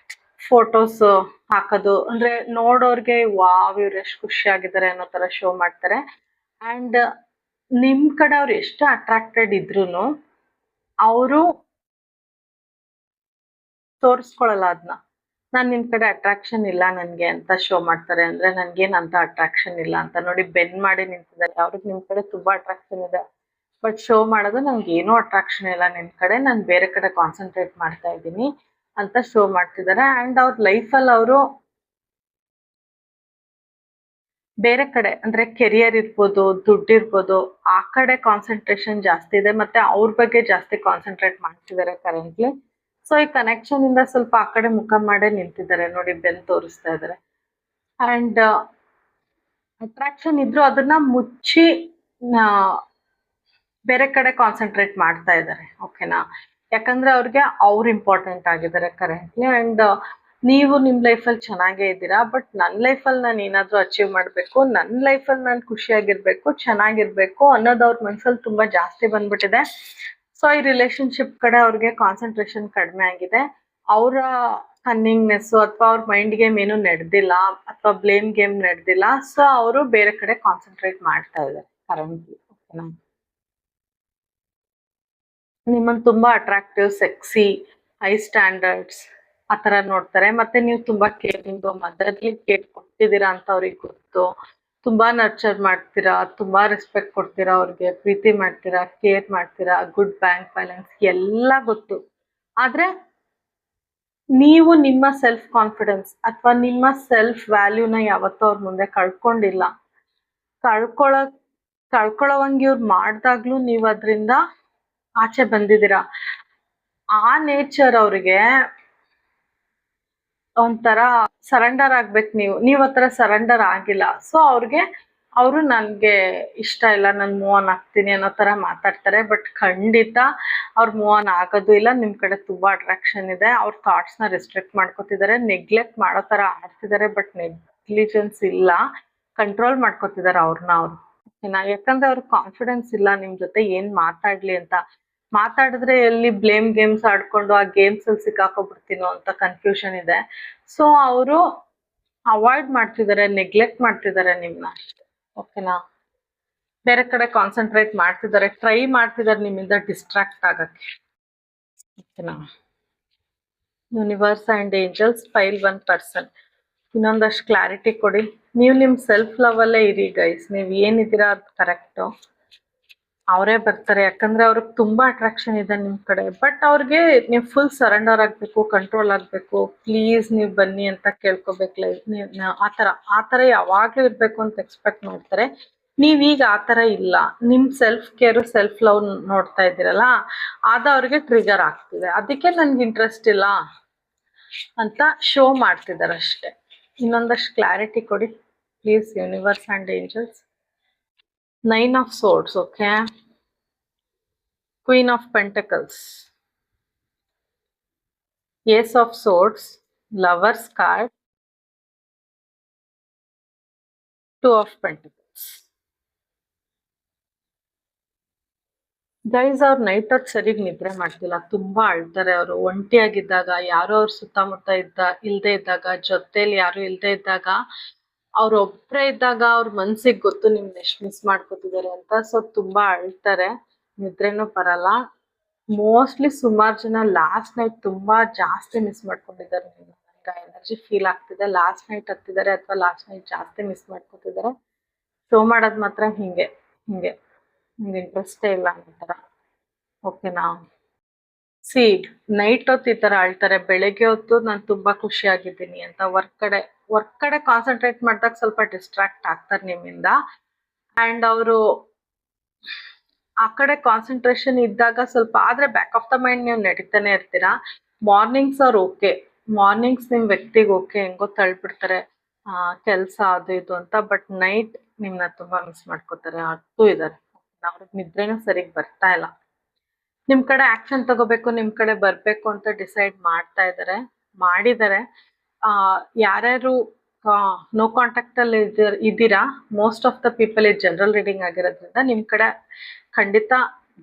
ಫೋಟೋಸ್ ಹಾಕೋದು, ಅಂದ್ರೆ ನೋಡೋರ್ಗೆ ವಾವ್ ಇವ್ರು ಎಷ್ಟು ಖುಷಿಯಾಗಿದ್ದಾರೆ ಅನ್ನೋ ತರ ಶೋ ಮಾಡ್ತಾರೆ. ಅಂಡ್ ನಿಮ್ ಕಡೆ ಅವ್ರು ಎಷ್ಟು ಅಟ್ರಾಕ್ಟೆಡ್ ಇದ್ರೂನು ಅವರು ತೋರಿಸ್ಕೊಳಲ್ಲ ಅದನ್ನ. ನಾನ್ ನಿನ್ ಕಡೆ ಅಟ್ರಾಕ್ಷನ್ ಇಲ್ಲ ನನ್ಗೆ ಅಂತ ಶೋ ಮಾಡ್ತಾರೆ. ಅಂದ್ರೆ ನನ್ಗೇನ್ ಅಂತ ಅಟ್ರಾಕ್ಷನ್ ಇಲ್ಲ ಅಂತ. ನೋಡಿ ಬೆನ್ ಮಾಡಿ ನಿಂತಿದ್ದಾರೆ, ಅವ್ರಿಗೆ ನಿಮ್ ಕಡೆ ತುಂಬಾ ಅಟ್ರಾಕ್ಷನ್ ಇದೆ, ಬಟ್ ಶೋ ಮಾಡೋದು ನಂಗೆ ಏನೂ ಅಟ್ರಾಕ್ಷನ್ ಇಲ್ಲ ನಿಮ್ ಕಡೆ, ನಾನು ಬೇರೆ ಕಡೆ ಕಾನ್ಸಂಟ್ರೇಟ್ ಮಾಡ್ತಾ ಇದ್ದೀನಿ ಅಂತ ಶೋ ಮಾಡ್ತಿದ್ದಾರೆ. ಅಂಡ್ ಅವ್ರ ಲೈಫಲ್ಲಿ ಅವರು ಬೇರೆ ಕಡೆ, ಅಂದ್ರೆ ಕೆರಿಯರ್ ಇರ್ಬೋದು, ದುಡ್ಡು ಇರ್ಬೋದು, ಆ ಕಡೆ ಕಾನ್ಸಂಟ್ರೇಷನ್ ಜಾಸ್ತಿ ಇದೆ, ಮತ್ತೆ ಅವ್ರ ಬಗ್ಗೆ ಜಾಸ್ತಿ ಕಾನ್ಸಂಟ್ರೇಟ್ ಮಾಡ್ತಿದ್ದಾರೆ ಕರೆಂಟ್ಲಿ. ಸೊ ಈ ಕನೆಕ್ಷನ್ ಇಂದ ಸ್ವಲ್ಪ ಆ ಕಡೆ ಮುಖ ಮಾಡೇ ನಿಂತಿದ್ದಾರೆ. ನೋಡಿ ಬೆನ್ ತೋರಿಸ್ತಾ ಇದ್ದಾರೆ. ಅಂಡ್ ಅಟ್ರಾಕ್ಷನ್ ಇದ್ರು ಅದನ್ನ ಮುಚ್ಚಿ ಆ, ಬೇರೆ ಕಡೆ ಕಾನ್ಸಂಟ್ರೇಟ್ ಮಾಡ್ತಾ ಇದ್ದಾರೆ. ಓಕೆನಾ? ಯಾಕಂದ್ರೆ ಅವ್ರಿಗೆ ಅವ್ರು ಇಂಪಾರ್ಟೆಂಟ್ ಆಗಿದ್ದಾರೆ ಕರೆಂಟ್ಲಿ. ಅಂಡ್ ನೀವು ನಿಮ್ಮ ಲೈಫಲ್ಲಿ ಚೆನ್ನಾಗೇ ಇದ್ದೀರಾ. ಬಟ್ ನನ್ನ ಲೈಫಲ್ಲಿ ನಾನು ಏನಾದರೂ ಅಚೀವ್ ಮಾಡಬೇಕು, ನನ್ನ ಲೈಫಲ್ಲಿ ನಾನು ಖುಷಿಯಾಗಿರ್ಬೇಕು, ಚೆನ್ನಾಗಿರ್ಬೇಕು ಅನ್ನೋದು ಅವ್ರ ಮನಸ್ಸಲ್ಲಿ ತುಂಬಾ ಜಾಸ್ತಿ ಬಂದ್ಬಿಟ್ಟಿದೆ. ಸೊ ಈ ರಿಲೇಶನ್ಶಿಪ್ ಕಡೆ ಅವ್ರಿಗೆ ಕಾನ್ಸಂಟ್ರೇಷನ್ ಕಡಿಮೆ ಆಗಿದೆ. ಅವರ ಕನ್ನಿಂಗ್ನೆಸ್ ಅಥವಾ ಅವ್ರ ಮೈಂಡ್ ಗೇಮ್ ಏನು ನಡೆದಿಲ್ಲ, ಅಥವಾ ಬ್ಲೇಮ್ ಗೇಮ್ ನಡೆದಿಲ್ಲ. ಸೊ ಅವರು ಬೇರೆ ಕಡೆ ಕಾನ್ಸಂಟ್ರೇಟ್ ಮಾಡ್ತಾ ಇದ್ದಾರೆ ಕರೆಂಟ್ಲಿ. ಓಕೆನಾ? ನಿಮ್ಮನ್ನು ತುಂಬಾ ಅಟ್ರಾಕ್ಟಿವ್, ಸೆಕ್ಸಿ, ಹೈ ಸ್ಟ್ಯಾಂಡರ್ಡ್ಸ್ ಆ ಥರ ನೋಡ್ತಾರೆ. ಮತ್ತೆ ನೀವು ತುಂಬಾ ಕೇರಿಂಗು, ಮದರ್ಲಿ ಕೇರ್ ಕೊಡ್ತಿದ್ದೀರಾ ಅಂತ ಅವ್ರಿಗೆ ಗೊತ್ತು. ತುಂಬಾ ನರ್ಚರ್ ಮಾಡ್ತೀರಾ, ತುಂಬಾ ರೆಸ್ಪೆಕ್ಟ್ ಕೊಡ್ತೀರಾ, ಅವ್ರಿಗೆ ಪ್ರೀತಿ ಮಾಡ್ತೀರಾ, ಕೇರ್ ಮಾಡ್ತೀರಾ, ಗುಡ್ ಬ್ಯಾಂಕ್ ಬ್ಯಾಲೆನ್ಸ್ ಎಲ್ಲ ಗೊತ್ತು. ಆದ್ರೆ ನೀವು ನಿಮ್ಮ ಸೆಲ್ಫ್ ಕಾನ್ಫಿಡೆನ್ಸ್ ಅಥವಾ ನಿಮ್ಮ ಸೆಲ್ಫ್ ವ್ಯಾಲ್ಯೂನ ಯಾವತ್ತೂ ಅವ್ರ ಮುಂದೆ ಕಳ್ಕೊಂಡಿಲ್ಲ. ಕಳ್ಕೊಳಕ್ ಕಳ್ಕೊಳ್ಳೋವಂಗೆ ಇವ್ರು ಮಾಡ್ದಾಗ್ಲೂ ನೀವು ಅದರಿಂದ ಆಚೆ ಬಂದಿದ್ದೀರಾ. ಆ ನೇಚರ್ ಅವ್ರಿಗೆ ಒಂಥರ ಸರೆಂಡರ್ ಆಗ್ಬೇಕು. ನೀವು ಆ ಥರ ಸರೆಂಡರ್ ಆಗಿಲ್ಲ. ಸೊ ಅವ್ರಿಗೆ ಅವರು ನನ್ಗೆ ಇಷ್ಟ ಇಲ್ಲ, ನಾನು ಮೂವ್ ಆನ್ ಆಗ್ತೀನಿ ಅನ್ನೋ ಥರ ಮಾತಾಡ್ತಾರೆ. ಬಟ್ ಖಂಡಿತ ಅವ್ರು ಮೂವ್ ಆನ್ ಆಗೋದು ಇಲ್ಲ. ನಿಮ್ಮ ಕಡೆ ತುಂಬಾ ಅಟ್ರಾಕ್ಷನ್ ಇದೆ. ಅವ್ರ ಥಾಟ್ಸ್ನ ರೆಸ್ಟ್ರಿಕ್ಟ್ ಮಾಡ್ಕೊತಿದ್ದಾರೆ, ನೆಗ್ಲೆಕ್ಟ್ ಮಾಡೋ ಥರ ಆಡ್ತಿದ್ದಾರೆ. ಬಟ್ ನೆಗ್ಲಿಜೆನ್ಸ್ ಇಲ್ಲ, ಕಂಟ್ರೋಲ್ ಮಾಡ್ಕೊತಿದ್ದಾರೆ ಅವ್ರನ್ನ ಅವರು. ಓಕೆನಾ? ಯಾಕಂದ್ರೆ ಅವ್ರಿಗೆ ಕಾನ್ಫಿಡೆನ್ಸ್ ಇಲ್ಲ ನಿಮ್ ಜೊತೆ ಏನ್ ಮಾತಾಡ್ಲಿ ಅಂತ. ಮಾತಾಡಿದ್ರೆ ಎಲ್ಲಿ ಬ್ಲೇಮ್ ಗೇಮ್ಸ್ ಆಡ್ಕೊಂಡು ಆ ಗೇಮ್ಸ್ ಅಲ್ಲಿ ಸಿಕ್ಕಾಕೊಬಿಡ್ತೀನೋ ಅಂತ ಕನ್ಫ್ಯೂಷನ್ ಇದೆ. ಸೊ ಅವರು ಅವಾಯ್ಡ್ ಮಾಡ್ತಿದ್ದಾರೆ, ನೆಗ್ಲೆಕ್ಟ್ ಮಾಡ್ತಿದ್ದಾರೆ ನಿಮ್ನ ಅಷ್ಟೇ. ಓಕೆನಾ? ಬೇರೆ ಕಡೆ ಕಾನ್ಸಂಟ್ರೇಟ್ ಮಾಡ್ತಿದ್ದಾರೆ, ಟ್ರೈ ಮಾಡ್ತಿದ್ದಾರೆ ನಿಮ್ಮಿಂದ ಡಿಸ್ಟ್ರಾಕ್ಟ್ ಆಗಕ್ಕೆ. ಓಕೆನಾ? Universe and angels file 1%. ಇನ್ನೊಂದಷ್ಟು ಕ್ಲಾರಿಟಿ ಕೊಡಿ. ನೀವು ನಿಮ್ಮ ಸೆಲ್ಫ್ ಲವ್ ಅಲ್ಲೇ ಇರಿ ಗೈಸ್. ನೀವು ಏನಿದ್ದೀರಾ ಅದು ಕರೆಕ್ಟು. ಅವರೇ ಬರ್ತಾರೆ. ಯಾಕಂದ್ರೆ ಅವ್ರಿಗೆ ತುಂಬಾ ಅಟ್ರಾಕ್ಷನ್ ಇದೆ ನಿಮ್ ಕಡೆ. ಬಟ್ ಅವ್ರಿಗೆ ನೀವು ಫುಲ್ ಸರೆಂಡರ್ ಆಗ್ಬೇಕು, ಕಂಟ್ರೋಲ್ ಆಗ್ಬೇಕು. ಪ್ಲೀಸ್ ನೀವು ಬನ್ನಿ ಅಂತ ಕೇಳ್ಕೊಬೇಕು. ಆ ಥರ ಯಾವಾಗ್ಲೂ ಇರ್ಬೇಕು ಅಂತ ಎಕ್ಸ್ಪೆಕ್ಟ್ ಮಾಡ್ತಾರೆ. ನೀವೀಗ ಆ ಥರ ಇಲ್ಲ. ನಿಮ್ ಸೆಲ್ಫ್ ಕೇರು, ಸೆಲ್ಫ್ ಲವ್ ನೋಡ್ತಾ ಇದ್ದೀರಲ್ಲ, ಅದು ಅವ್ರಿಗೆ ಟ್ರಿಗರ್ ಆಗ್ತಿದೆ. ಅದಕ್ಕೆ ನನ್ಗೆ ಇಂಟ್ರೆಸ್ಟ್ ಇಲ್ಲ ಅಂತ ಶೋ ಮಾಡ್ತಿದ್ದಾರೆ ಅಷ್ಟೇ. ಇನ್ನೊಂದಷ್ಟು ಕ್ಲಾರಿಟಿ ಕೊಡಿ please, universe and angels. 9 of Swords, okay? Queen of Pentacles, Ace of Swords, Lover's card, 2 of Pentacles. Guys, ಅವ್ರು ನೈಟ್ ಹೊತ್ತು ಸರಿಗ್ ನಿದ್ರೆ ಮಾಡ್ತಿಲ್ಲ, ತುಂಬಾ ಅಳ್ತಾರೆ. ಅವರು ಒಂಟಿಯಾಗಿದ್ದಾಗ, ಯಾರೋ ಅವ್ರ ಸುತ್ತಮುತ್ತ ಇಲ್ದೇ ಇದ್ದಾಗ, ಜೊತೆಲಿ ಯಾರು ಇಲ್ದೇ ಇದ್ದಾಗ, ಅವ್ರೊಬ್ರೇ ಇದ್ದಾಗ ಅವ್ರ ಮನ್ಸಿಗೆ ಗೊತ್ತು ನಿಮ್ನ ಎಷ್ಟು ಮಿಸ್ ಮಾಡ್ಕೊತಿದ್ದಾರೆ ಅಂತ. ಸೊ ತುಂಬಾ ಅಳ್ತಾರೆ, ನಿದ್ರೆನೂ ಬರಲ್ಲ. ಮೋಸ್ಟ್ಲಿ ಸುಮಾರು ಜನ ಲಾಸ್ಟ್ ನೈಟ್ ತುಂಬಾ ಜಾಸ್ತಿ ಮಿಸ್ ಮಾಡ್ಕೊಂಡಿದ್ದಾರೆ. ನನಗೆ ಎನರ್ಜಿ ಫೀಲ್ ಆಗ್ತಿದೆ. ಲಾಸ್ಟ್ ನೈಟ್ ಹತ್ತಿದ್ದಾರೆ ಅಥವಾ ಲಾಸ್ಟ್ ನೈಟ್ ಜಾಸ್ತಿ ಮಿಸ್ ಮಾಡ್ಕೊತಿದ್ದಾರೆ. ಶೋ ಮಾಡೋದು ಮಾತ್ರ ಹಿಂಗೆ ಹಿಂಗೆ ನಿಮ್ಗೆ ಇಂಟ್ರೆಸ್ಟೇ ಇಲ್ಲ ಅನ್ನೋ ಥರ. ಓಕೆನಾ? ಸಿ, ನೈಟ್ ಹೊತ್ತು ಈ ಥರ ಆಳ್ತಾರೆ, ಬೆಳಗ್ಗೆ ಹೊತ್ತು ನಾನು ತುಂಬಾ ಖುಷಿಯಾಗಿದ್ದೀನಿ ಅಂತ ವರ್ಕ್ ಕಡೆ ಕಾನ್ಸಂಟ್ರೇಟ್ ಮಾಡಿದಾಗ ಸ್ವಲ್ಪ ಡಿಸ್ಟ್ರಾಕ್ಟ್ ಆಗ್ತಾರೆ ನಿಮ್ಮಿಂದ. ಆ್ಯಂಡ್ ಅವರು ಆ ಕಡೆ ಕಾನ್ಸಂಟ್ರೇಷನ್ ಇದ್ದಾಗ ಸ್ವಲ್ಪ, ಆದ್ರೆ ಬ್ಯಾಕ್ ಆಫ್ ದ ಮೈಂಡ್ ನೀವು ನಡೀತಾನೆ ಇರ್ತೀರಾ. ಮಾರ್ನಿಂಗ್ಸ್ ಅವ್ರು ಓಕೆ, ಮಾರ್ನಿಂಗ್ಸ್ ನಿಮ್ ವ್ಯಕ್ತಿಗೆ ಓಕೆ, ಹೆಂಗೋ ತಳ್ಬಿಡ್ತಾರೆ ಕೆಲಸ ಅದು ಇದು ಅಂತ. ಬಟ್ ನೈಟ್ ನಿಮ್ನ ತುಂಬಾ ಮಿಸ್ ಮಾಡ್ಕೋತಾರೆ, ಅಷ್ಟು ಇದ್ದಾರೆ. ಅವ್ರಿಗೆ ನಿದ್ರೆನೂ ಸರಿಗ್ ಬರ್ತಾ ಇಲ್ಲ. ನಿಮ್ ಕಡೆ ಆಕ್ಷನ್ ತಗೋಬೇಕು, ನಿಮ್ ಕಡೆ ಬರ್ಬೇಕು ಅಂತ ಡಿಸೈಡ್ ಮಾಡಿದ್ದಾರೆ. ಯಾರ್ಯಾರು ನೋ ಕಾಂಟ್ಯಾಕ್ಟ್ ಅಲ್ಲಿ ಇದ್ದೀರಾ, ಮೋಸ್ಟ್ ಆಫ್ ದ ಪೀಪಲ್ ಇದು ಜನರಲ್ ರೀಡಿಂಗ್ ಆಗಿರೋದ್ರಿಂದ ನಿಮ್ ಕಡೆ ಖಂಡಿತ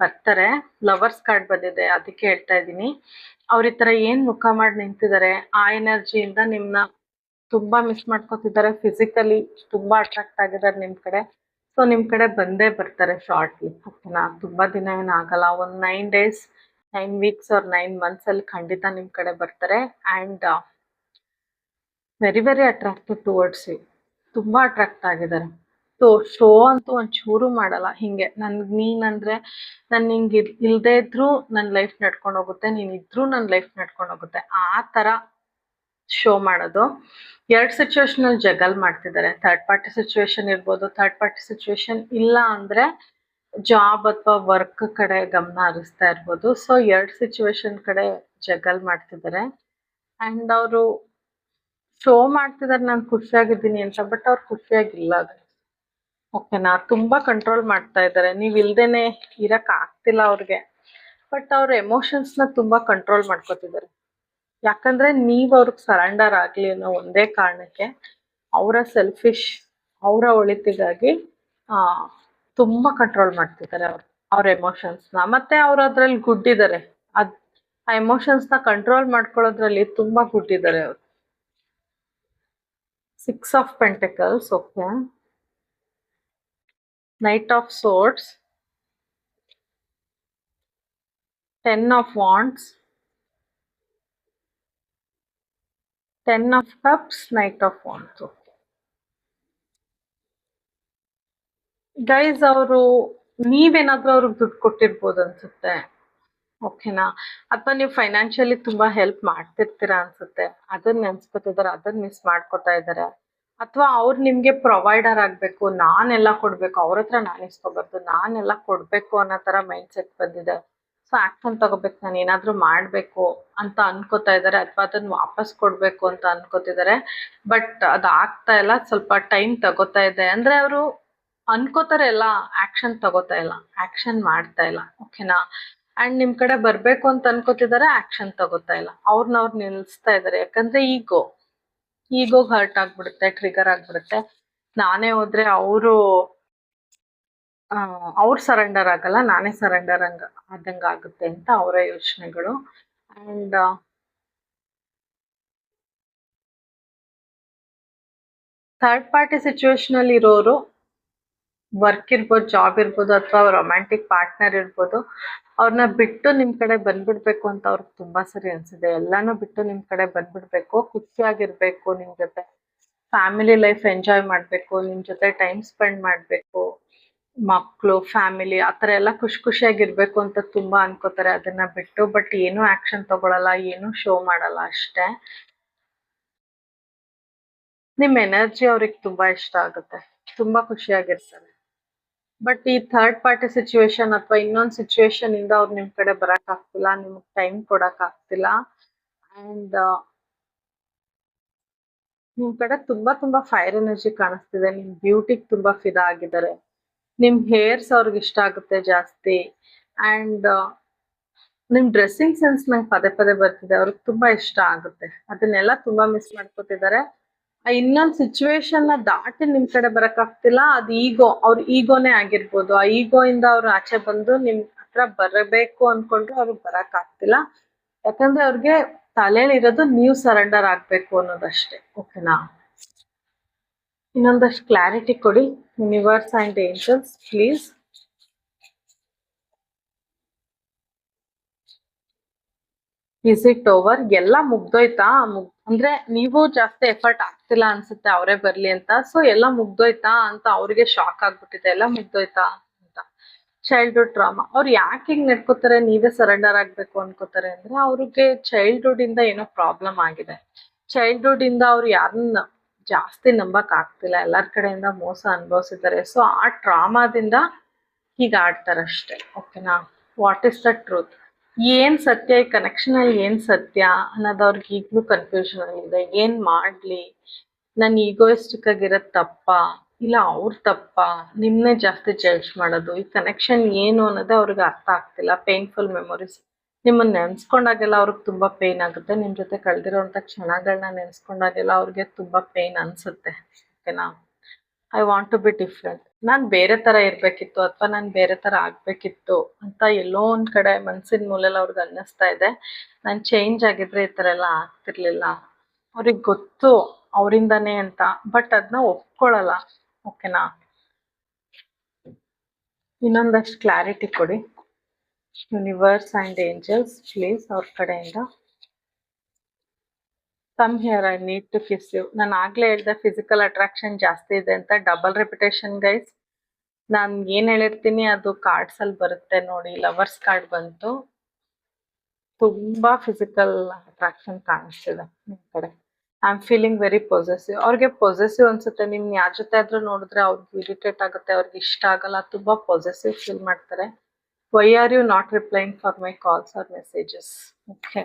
ಬರ್ತಾರೆ. ಲವರ್ಸ್ ಕಾರ್ಡ್ ಬಂದಿದೆ, ಅದಕ್ಕೆ ಹೇಳ್ತಾ ಇದ್ದೀನಿ. ಅವ್ರ ಈ ತರ ಏನ್ ಮುಖ ಮಾಡಿ ನಿಂತಿದ್ದಾರೆ, ಆ ಎನರ್ಜಿಯಿಂದ ನಿಮ್ನ ತುಂಬಾ ಮಿಸ್ ಮಾಡ್ಕೊತಿದ್ದಾರೆ. ಫಿಸಿಕಲಿ ತುಂಬಾ ಅಟ್ರಾಕ್ಟ್ ಆಗಿದ್ದಾರೆ ನಿಮ್ ಕಡೆ. ಸೊ ನಿಮ್ ಕಡೆ ಬಂದೇ ಬರ್ತಾರೆ ಶಾರ್ಟ್ಲಿ. ಓಕೆನಾ? ತುಂಬಾ ದಿನ ಏನಾಗಲ್ಲ, ಒಂದು 9 days, 9 weeks or 9 months ಅಲ್ಲಿ ಖಂಡಿತ ನಿಮ್ ಕಡೆ ಬರ್ತಾರೆ. And very very attractive towards you. ತುಂಬಾ ಅಟ್ರಾಕ್ಟ್ ಆಗಿದ್ದಾರೆ. ಸೊ ಶೋ ಅಂತೂ ಒಂಚೂರು ಮಾಡಲ್ಲ. ಹಿಂಗೆ ನೀನಂದ್ರೆ ನಿಂಗೆ ಇಲ್ದೇ ಇದ್ರೂ ನನ್ನ ಲೈಫ್ ನಡ್ಕೊಂಡು ಹೋಗುತ್ತೆ, ನೀನ್ ಇದ್ರೂ ನನ್ನ ಲೈಫ್ ನಡ್ಕೊಂಡು ಹೋಗುತ್ತೆ, ಆ ತರ ಶೋ ಮಾಡೋದು. 2 ಸಿಚುವೇಶನ್ ಅಲ್ಲಿ ಜಗಲ್ ಮಾಡ್ತಿದ್ದಾರೆ. ಥರ್ಡ್ ಪಾರ್ಟಿ ಸಿಚುವೇಶನ್ ಇರ್ಬೋದು, ಥರ್ಡ್ ಪಾರ್ಟಿ ಸಿಚುವೇಶನ್ ಇಲ್ಲ ಅಂದ್ರೆ ಜಾಬ್ ಅಥವಾ ವರ್ಕ್ ಕಡೆ ಗಮನ ಹರಿಸ್ತಾ ಇರ್ಬೋದು. ಸೊ 2 ಸಿಚುವೇಶನ್ ಕಡೆ ಜಗಲ್ ಮಾಡ್ತಿದ್ದಾರೆ. ಆ್ಯಂಡ್ ಅವರು ಶೋ ಮಾಡ್ತಿದ್ದಾರೆ ನಾನು ಖುಷಿಯಾಗಿದ್ದೀನಿ ಅಂತ. ಬಟ್ ಅವ್ರು ಖುಷಿಯಾಗಿಲ್ಲ. ಓಕೆನಾ, ತುಂಬಾ ಕಂಟ್ರೋಲ್ ಮಾಡ್ತಾ ಇದ್ದಾರೆ. ನೀವ್ ಇಲ್ದೇನೆ ಇರಕ್ ಆಗ್ತಿಲ್ಲ ಅವ್ರಿಗೆ. ಬಟ್ ಅವ್ರ ಎಮೋಷನ್ಸ್ ನ ತುಂಬಾ ಕಂಟ್ರೋಲ್ ಮಾಡ್ಕೋತಿದ್ದಾರೆ. ಯಾಕಂದ್ರೆ ನೀವ್ ಅವ್ರಿಗೆ ಸರೆಂಡರ್ ಆಗ್ಲಿ ಅನ್ನೋ ಒಂದೇ ಕಾರಣಕ್ಕೆ ಅವರ ಸೆಲ್ಫಿಶ್, ಅವರ ಒಳಿತಿಗಾಗಿ ಆ ತುಂಬಾ ಕಂಟ್ರೋಲ್ ಮಾಡ್ತಿದ್ದಾರೆ ಅವ್ರ ಎಮೋಷನ್ಸ್ ನ. ಮತ್ತೆ ಅವ್ರು ಅದ್ರಲ್ಲಿ ಗುಡ್ಡಿದ್ದಾರೆ. ಆ ಎಮೋಷನ್ಸ್ ನ ಕಂಟ್ರೋಲ್ ಮಾಡ್ಕೊಳ್ಳೋದ್ರಲ್ಲಿ ತುಂಬಾ ಗುಡ್ಡಿದ್ದಾರೆ ಅವ್ರು. 6 of Pentacles, okay. Knight of Swords, 10 of Wands, 10 of Cups, Knight of Wands, okay. Guys, ಅವರು ನೀವೇನಾದ್ರೂ ಅವ್ರಿಗೆ ದುಡ್ಡು ಕೊಟ್ಟಿರ್ಬೋದು ಅನ್ಸುತ್ತೆ, ಓಕೆನಾ. ಅಥವಾ ನೀವು ಫೈನಾನ್ಷಿಯಲಿ ತುಂಬಾ ಹೆಲ್ಪ್ ಮಾಡ್ತಿರ್ತೀರಾ ಅನ್ಸುತ್ತೆ, ಅದನ್ನ ನೆನ್ಸ್ಕೊತಿದಾರೆ, ಅದನ್ನ ಮಿಸ್ ಮಾಡ್ಕೊತಾ ಇದಾರೆ. ಅಥವಾ ಅವ್ರು ನಿಮ್ಗೆ ಪ್ರೊವೈಡರ್ ಆಗ್ಬೇಕು, ನಾನೆಲ್ಲ ಕೊಡ್ಬೇಕು, ಅವ್ರ ಹತ್ರ ನಾನು ಇಸ್ಕೊಬಾರ್ದು, ನಾನೆಲ್ಲ ಕೊಡ್ಬೇಕು ಅನ್ನೋ ತರ ಮೈಂಡ್ ಸೆಟ್ ಬಂದಿದೆ. ಸೊ ಆಕ್ಷನ್ ತಗೋಬೇಕು, ನಾನು ಏನಾದ್ರೂ ಮಾಡ್ಬೇಕು ಅಂತ ಅನ್ಕೋತಾ ಇದಾರೆ, ಅಥವಾ ಅದನ್ನ ವಾಪಸ್ ಕೊಡ್ಬೇಕು ಅಂತ ಅನ್ಕೋತಿದ್ದಾರೆ. ಬಟ್ ಅದಾಗ್ತಾ ಇಲ್ಲ, ಸ್ವಲ್ಪ ಟೈಮ್ ತಗೋತಾ ಇದೆ. ಅಂದ್ರೆ ಅವರು ಅನ್ಕೋತಾರೆ ಎಲ್ಲ, ಆಕ್ಷನ್ ತಗೋತಾ ಇಲ್ಲ, ಆಕ್ಷನ್ ಮಾಡ್ತಾ ಇಲ್ಲ, ಓಕೆನಾ. ಅಂಡ್ ನಿಮ್ ಕಡೆ ಬರ್ಬೇಕು ಅಂತ ಅನ್ಕೋತಿದಾರೆ, ಆಕ್ಷನ್ ತಗೋತಾ ಇಲ್ಲ, ಅವ್ರು ನಿಲ್ಸ್ತಾ ಇದಾರೆ. ಯಾಕಂದ್ರೆ ಈಗೋ ಹರ್ಟ್ ಆಗ್ಬಿಡುತ್ತೆ, ಟ್ರಿಗರ್ ಆಗ್ಬಿಡುತ್ತೆ. ನಾನೇ ಹೋದ್ರೆ ಅವ್ರು ಸರೆಂಡರ್ ಆಗಲ್ಲ, ನಾನೇ ಸರೆಂಡರ್ ಆದಂಗ ಆಗುತ್ತೆ ಅಂತ ಅವರ ಯೋಚನೆಗಳು. ಅಂಡ್ ಥರ್ಡ್ ಪಾರ್ಟಿ ಸಿಚುವೇಶನ್ ಅಲ್ಲಿ ಇರೋರು, ವರ್ಕ್ ಇರ್ಬೋದು, ಜಾಬ್ ಇರ್ಬೋದು, ಅಥವಾ ರೊಮ್ಯಾಂಟಿಕ್ ಪಾರ್ಟ್ನರ್ ಇರ್ಬೋದು, ಅವ್ರನ್ನ ಬಿಟ್ಟು ನಿಮ್ ಕಡೆ ಬಂದ್ಬಿಡ್ಬೇಕು ಅಂತ ಅವ್ರಿಗೆ ತುಂಬಾ ಸರಿ ಅನ್ಸಿದೆ. ಎಲ್ಲಾನು ಬಿಟ್ಟು ನಿಮ್ ಕಡೆ ಬಂದ್ಬಿಡ್ಬೇಕು, ಖುಷಿಯಾಗಿರ್ಬೇಕು, ನಿಮ್ ಜೊತೆ ಫ್ಯಾಮಿಲಿ ಲೈಫ್ ಎಂಜಾಯ್ ಮಾಡ್ಬೇಕು, ನಿಮ್ ಜೊತೆ ಟೈಮ್ ಸ್ಪೆಂಡ್ ಮಾಡ್ಬೇಕು, ಮಕ್ಕಳು, ಫ್ಯಾಮಿಲಿ, ಆತರ ಎಲ್ಲ ಖುಷಿಯಾಗಿರ್ಬೇಕು ಅಂತ ತುಂಬಾ ಅನ್ಕೋತಾರೆ. ಅದನ್ನ ಬಿಟ್ಟು ಬಟ್ ಏನು ಆಕ್ಷನ್ ತಗೊಳಲ್ಲ, ಏನು ಶೋ ಮಾಡಲ್ಲ ಅಷ್ಟೇ. ನಿಮ್ ಎನರ್ಜಿ ಅವ್ರಿಗೆ ತುಂಬಾ ಇಷ್ಟ ಆಗುತ್ತೆ, ತುಂಬಾ ಖುಷಿಯಾಗಿರ್ತಾರೆ. ಬಟ್ ಈ ಥರ್ಡ್ ಪಾರ್ಟಿ ಸಿಚುವೇಶನ್ ಅಥವಾ ಇನ್ನೊಂದು ಸಿಚುವೇಶನ್ ಇಂದ ಅವ್ರು ನಿಮ್ ಕಡೆ ಬರಕ್ ಆಗ್ತಿಲ್ಲ, ನಿಮ್ಗೆ ಟೈಮ್ ಕೊಡಕ್ ಆಗ್ತಿಲ್ಲ. ಅಂಡ್ ನಿಮ್ ಕಡೆ ತುಂಬಾ ಫೈರ್ ಎನರ್ಜಿ ಕಾಣಿಸ್ತಿದೆ. ನಿಮ್ ಬ್ಯೂಟಿಗೆ ತುಂಬಾ ಫಿದಾ ಆಗಿದ್ದಾರೆ. ನಿಮ್ ಹೇರ್ಸ್ ಅವ್ರಿಗೆ ಇಷ್ಟ ಆಗುತ್ತೆ ಜಾಸ್ತಿ. ಅಂಡ್ ನಿಮ್ ಡ್ರೆಸ್ಸಿಂಗ್ ಸೆನ್ಸ್ ನಂಗೆ ಪದೇ ಬರ್ತಿದೆ, ಅವ್ರಿಗೆ ತುಂಬಾ ಇಷ್ಟ ಆಗುತ್ತೆ. ಅದನ್ನೆಲ್ಲ ತುಂಬಾ ಮಿಸ್ ಮಾಡ್ಕೊತಿದ್ದಾರೆ. ಇನ್ನೊಂದು ಸಿಚುವೇಶನ್ ನ ದಾಟಿ ನಿಮ್ ಕಡೆ ಬರಕ್ ಆಗ್ತಿಲ್ಲ. ಅದು ಅವ್ರ ಈಗೋನೇ ಆಗಿರ್ಬೋದು. ಆ ಈಗೋ ಇಂದ ಅವ್ರು ಆಚೆ ಬಂದು ನಿಮ್ ಹತ್ರ ಬರಬೇಕು ಅನ್ಕೊಂಡ್ರು ಅವ್ರಿಗೆ ಬರಕ್ ಆಗ್ತಿಲ್ಲ. ಯಾಕಂದ್ರೆ ಅವ್ರಿಗೆ ತಲೆಯಲ್ಲಿ ಇರೋದು ನೀವು ಸರೆಂಡರ್ ಆಗ್ಬೇಕು ಅನ್ನೋದಷ್ಟೇ, ಓಕೆನಾ. ಇನ್ನೊಂದಷ್ಟು ಕ್ಲಾರಿಟಿ ಕೊಡಿ universe and angels please. Is it over? ಎಲ್ಲ ಮುಗ್ದೋಯ್ತಾ? ಅಂದ್ರೆ ನೀವು ಜಾಸ್ತಿ ಎಫರ್ಟ್ ಆಗ್ತಿಲ್ಲ ಅನ್ಸುತ್ತೆ ಅವರೇ ಬರ್ಲಿ ಅಂತ. ಸೊ ಎಲ್ಲ ಮುಗ್ದೋಯ್ತಾ ಅಂತ ಅವ್ರಿಗೆ ಶಾಕ್ ಆಗ್ಬಿಟ್ಟಿದೆ, ಎಲ್ಲ ಮುಗ್ದೋಯ್ತಾ ಅಂತ. Childhood trauma. ಅವ್ರು ಯಾಕೆ ಹಿಂಗ್ ನಡ್ಕೋತಾರೆ, ನೀವೇ ಸರೆಂಡರ್ ಆಗ್ಬೇಕು ಅನ್ಕೋತಾರೆ ಅಂದ್ರೆ, ಅವ್ರಿಗೆ ಚೈಲ್ಡ್ಹುಡ್ ಇಂದ ಏನೋ ಪ್ರಾಬ್ಲಮ್ ಆಗಿದೆ. ಚೈಲ್ಡ್ಹುಡ್ ಇಂದ ಅವ್ರು ಯಾರನ್ನ ಜಾಸ್ತಿ ನಂಬಕ್ ಆಗ್ತಿಲ್ಲ, ಎಲ್ಲರ ಕಡೆಯಿಂದ ಮೋಸ ಅನುಭವಿಸಿದ್ದಾರೆ. ಸೊ ಆ ಟ್ರಾಮಾದಿಂದ ಹೀಗ ಆಡ್ತಾರಷ್ಟೇ, ಓಕೆನಾ. What is the truth? ಏನ್ ಸತ್ಯ ಈ ಕನೆಕ್ಷನ್ ಅಲ್ಲಿ, ಏನ್ ಸತ್ಯ ಅನ್ನೋದು ಅವ್ರಿಗೆ ಈಗ್ಲೂ ಕನ್ಫ್ಯೂಷನ್ ಅಲ್ಲಿ ಇದೆ. ಏನ್ ಮಾಡ್ಲಿ, ನನ್ ಈಗೋಯಿಸ್ಟಿಕ್ ಆಗಿರೋದ್ ತಪ್ಪ, ಇಲ್ಲ ಅವ್ರ ತಪ್ಪ, ನಿಮ್ನೆ ಜಾಸ್ತಿ ಜಡ್ಜ್ ಮಾಡೋದು, ಈ ಕನೆಕ್ಷನ್ ಏನು ಅನ್ನೋದೇ ಅವ್ರಿಗೆ ಅರ್ಥ ಆಗ್ತಿಲ್ಲ. ಪೇನ್ಫುಲ್ ಮೆಮೊರೀಸ್, ನಿಮ್ಮನ್ನ ನೆನ್ಸ್ಕೊಂಡಾಗೆಲ್ಲ ಅವ್ರಿಗೆ ತುಂಬಾ ಪೇನ್ ಆಗುತ್ತೆ. ನಿಮ್ ಜೊತೆ ಕಳೆದಿರೋಂಥ ಕ್ಷಣಗಳನ್ನ ನೆನ್ಸ್ಕೊಂಡಾಗೆಲ್ಲ ಅವ್ರಿಗೆ ತುಂಬಾ ಪೇನ್ ಅನ್ಸುತ್ತೆ, ಓಕೆನಾ. I want to be different, ನಾನು ಬೇರೆ ತರ ಇರ್ಬೇಕಿತ್ತು, ಅಥವಾ ನಾನು ಬೇರೆ ತರ ಆಗ್ಬೇಕಿತ್ತು ಅಂತ ಎಲ್ಲೋ ಒಂದ್ ಕಡೆ ಮನ್ಸಿನ ಮೂಲೆಯಲ್ಲಿ ಅವ್ರಿಗೆ ಅನ್ನಿಸ್ತಾ ಇದೆ. ನಾನು ಚೇಂಜ್ ಆಗಿದ್ರೆ ಈ ತರ ಎಲ್ಲ ಆಗ್ತಿರ್ಲಿಲ್ಲ. ಅವ್ರಿಗೆ ಗೊತ್ತು ಅವರಿಂದಾನೇ ಅಂತ, ಬಟ್ ಅದನ್ನ ಒಪ್ಕೊಳ್ಳಲ್ಲ, ಓಕೆನಾ. ಇನ್ನೊಂದಷ್ಟು ಕ್ಲಾರಿಟಿ ಕೊಡಿ ಯೂನಿವರ್ಸ್ ಅಂಡ್ ಏಂಜಲ್ಸ್ ಪ್ಲೀಸ್ ಅವ್ರ ಕಡೆಯಿಂದ. Come here, I need to kiss you. ನಾನು ಆಗ್ಲೇ ಹೇಳ್ದೆ ಫಿಸಿಕಲ್ ಅಟ್ರಾಕ್ಷನ್ ಜಾಸ್ತಿ ಇದೆ ಅಂತ. Double repetition guys. ನಾನು ಏನ್ ಹೇಳಿರ್ತೀನಿ ಅದು ಕಾರ್ಡ್ಸ್ ಅಲ್ಲಿ ಬರುತ್ತೆ ನೋಡಿ. ಲವರ್ಸ್ ಕಾರ್ಡ್ ಬಂತು, ತುಂಬಾ ಫಿಸಿಕಲ್ ಅಟ್ರಾಕ್ಷನ್ ಕಾಣಿಸ್ತಿದೆ ನಿಮ್ ಕಡೆ. I am feeling very possessive. ಅವ್ರಿಗೆ ಪೊಸೆಸಿವ್ ಅನ್ಸುತ್ತೆ. ನಿಮ್ ಯಾರ ಜೊತೆ ಆದ್ರೂ ನೋಡಿದ್ರೆ ಅವ್ರಿಗೆ ಇರಿಟೇಟ್ ಆಗುತ್ತೆ, ಅವ್ರಿಗೆ ಇಷ್ಟ ಆಗಲ್ಲ, ತುಂಬಾ ಪೊಸೆಸಿವ್ ಫೀಲ್ ಮಾಡ್ತಾರೆ. Why are you not replying for my calls or messages? Okay,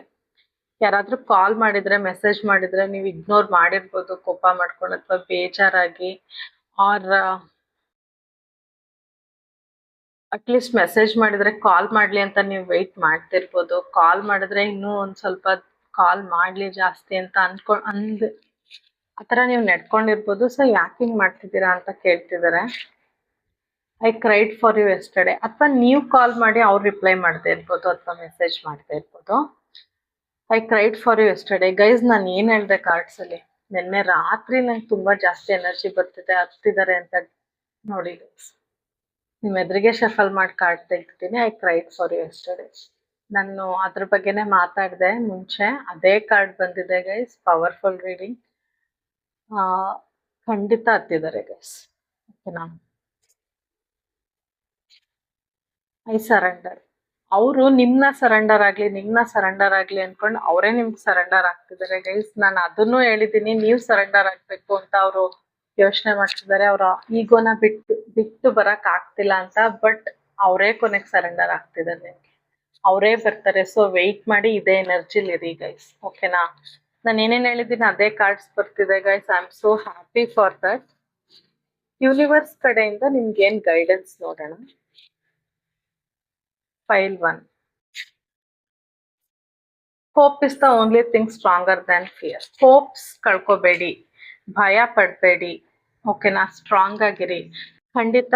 ಯಾರಾದ್ರೂ ಕಾಲ್ ಮಾಡಿದ್ರೆ, ಮೆಸೇಜ್ ಮಾಡಿದ್ರೆ ನೀವು ಇಗ್ನೋರ್ ಮಾಡಿರ್ಬೋದು, ಕೋಪ ಮಾಡ್ಕೊಂಡು ಅಥವಾ ಬೇಜಾರಾಗಿ, ಆರ್ ಅಟ್ಲೀಸ್ಟ್ ಮೆಸೇಜ್ ಮಾಡಿದ್ರೆ ಕಾಲ್ ಮಾಡ್ಲಿ ಅಂತ ನೀವು ವೆಯ್ಟ್ ಮಾಡ್ತಿರ್ಬೋದು. ಕಾಲ್ ಮಾಡಿದ್ರೆ ಇನ್ನೂ ಒಂದ್ ಸ್ವಲ್ಪ ಕಾಲ್ ಮಾಡ್ಲಿ ಜಾಸ್ತಿ ಅಂತ ಆ ಥರ ನೀವು ನಡ್ಕೊಂಡಿರ್ಬೋದು. ಸೊ ಯಾಕೆ ಹಿಂಗ್ ಮಾಡ್ತಿದ್ದೀರಾ ಅಂತ ಕೇಳ್ತಿದ್ದಾರೆ. I cried for you yesterday, ಅಥವಾ ನೀವು ಕಾಲ್ ಮಾಡಿ ಅವ್ರು ರಿಪ್ಲೈ ಮಾಡದೇ ಇರ್ಬೋದು, ಅಥವಾ ಮೆಸೇಜ್ ಮಾಡದೇ ಇರ್ಬೋದು. I cried for you yesterday. Guys ನಾನು ಏನು ಹೇಳಿದೆ ಕಾರ್ಡ್ಸಲ್ಲಿ, ನಿನ್ನೆ ರಾತ್ರಿ ನಂಗೆ ತುಂಬ ಜಾಸ್ತಿ ಎನರ್ಜಿ ಬರ್ತಿದೆ, ಹತ್ತಿದ್ದಾರೆ ಅಂತ ನೋಡಿ ಗೈಸ್. ನಿಮ್ಮ ಎದುರಿಗೆ ಶಫಲ್ ಮಾಡಿ ಕಾರ್ಡ್ ತೆಗಿತೀನಿ. I cried for you yesterday. ನಾನು ಅದ್ರ ಬಗ್ಗೆನೇ ಮಾತಾಡಿದೆ ಮುಂಚೆ, ಅದೇ ಕಾರ್ಡ್ ಬಂದಿದೆ ಗೈಸ್. Powerful reading. ಖಂಡಿತ ಹತ್ತಿದ್ದಾರೆ ಗೈಸ್. ಓಕೆನಾ? I surrender. ಅವರು ನಿಮ್ನ ಸರೆಂಡರ್ ಆಗ್ಲಿ ಅನ್ಕೊಂಡು ಅವರೇ ನಿಮ್ಗೆ ಸರೆಂಡರ್ ಆಗ್ತಿದ್ದಾರೆ ಗೈಸ್. ನಾನು ಅದನ್ನು ಹೇಳಿದ್ದೀನಿ, ನೀವು ಸರೆಂಡರ್ ಆಗ್ಬೇಕು ಅಂತ ಅವರು ಯೋಚನೆ ಮಾಡ್ತಿದ್ದಾರೆ. ಅವರ ಈಗೋನ ಬಿಟ್ಟು ಬರಕ್ ಆಗ್ತಿಲ್ಲ ಅಂತ. ಬಟ್ ಅವರೇ ಕೊನೆಗೆ ಸರೆಂಡರ್ ಆಗ್ತಿದ್ದಾರೆ, ಅವರೇ ಬರ್ತಾರೆ. ಸೊ ವೆಯ್ಟ್ ಮಾಡಿ, ಇದೇ ಎನರ್ಜಿಲಿ ಇರಿ ಗೈಸ್. ಓಕೆನಾ? ನಾನು ಏನೇನು ಹೇಳಿದ್ದೀನಿ ಅದೇ ಕಾರ್ಡ್ಸ್ ಬರ್ತಿದೆ guys. I am so happy for that. Universe ಕಡೆಯಿಂದ ನಿಮ್ಗೆ ಏನ್ ಗೈಡೆನ್ಸ್ ನೋಡೋಣ. Pile 1. Hope is the only thing stronger than fear. Hopes ಕಳ್ಕೊಬೇಡಿ, ಭಯ ಪಡಬೇಡಿ. ಓಕೆನಾ? ಸ್ಟ್ರಾಂಗ್ ಆಗಿರಿ. ಖಂಡಿತ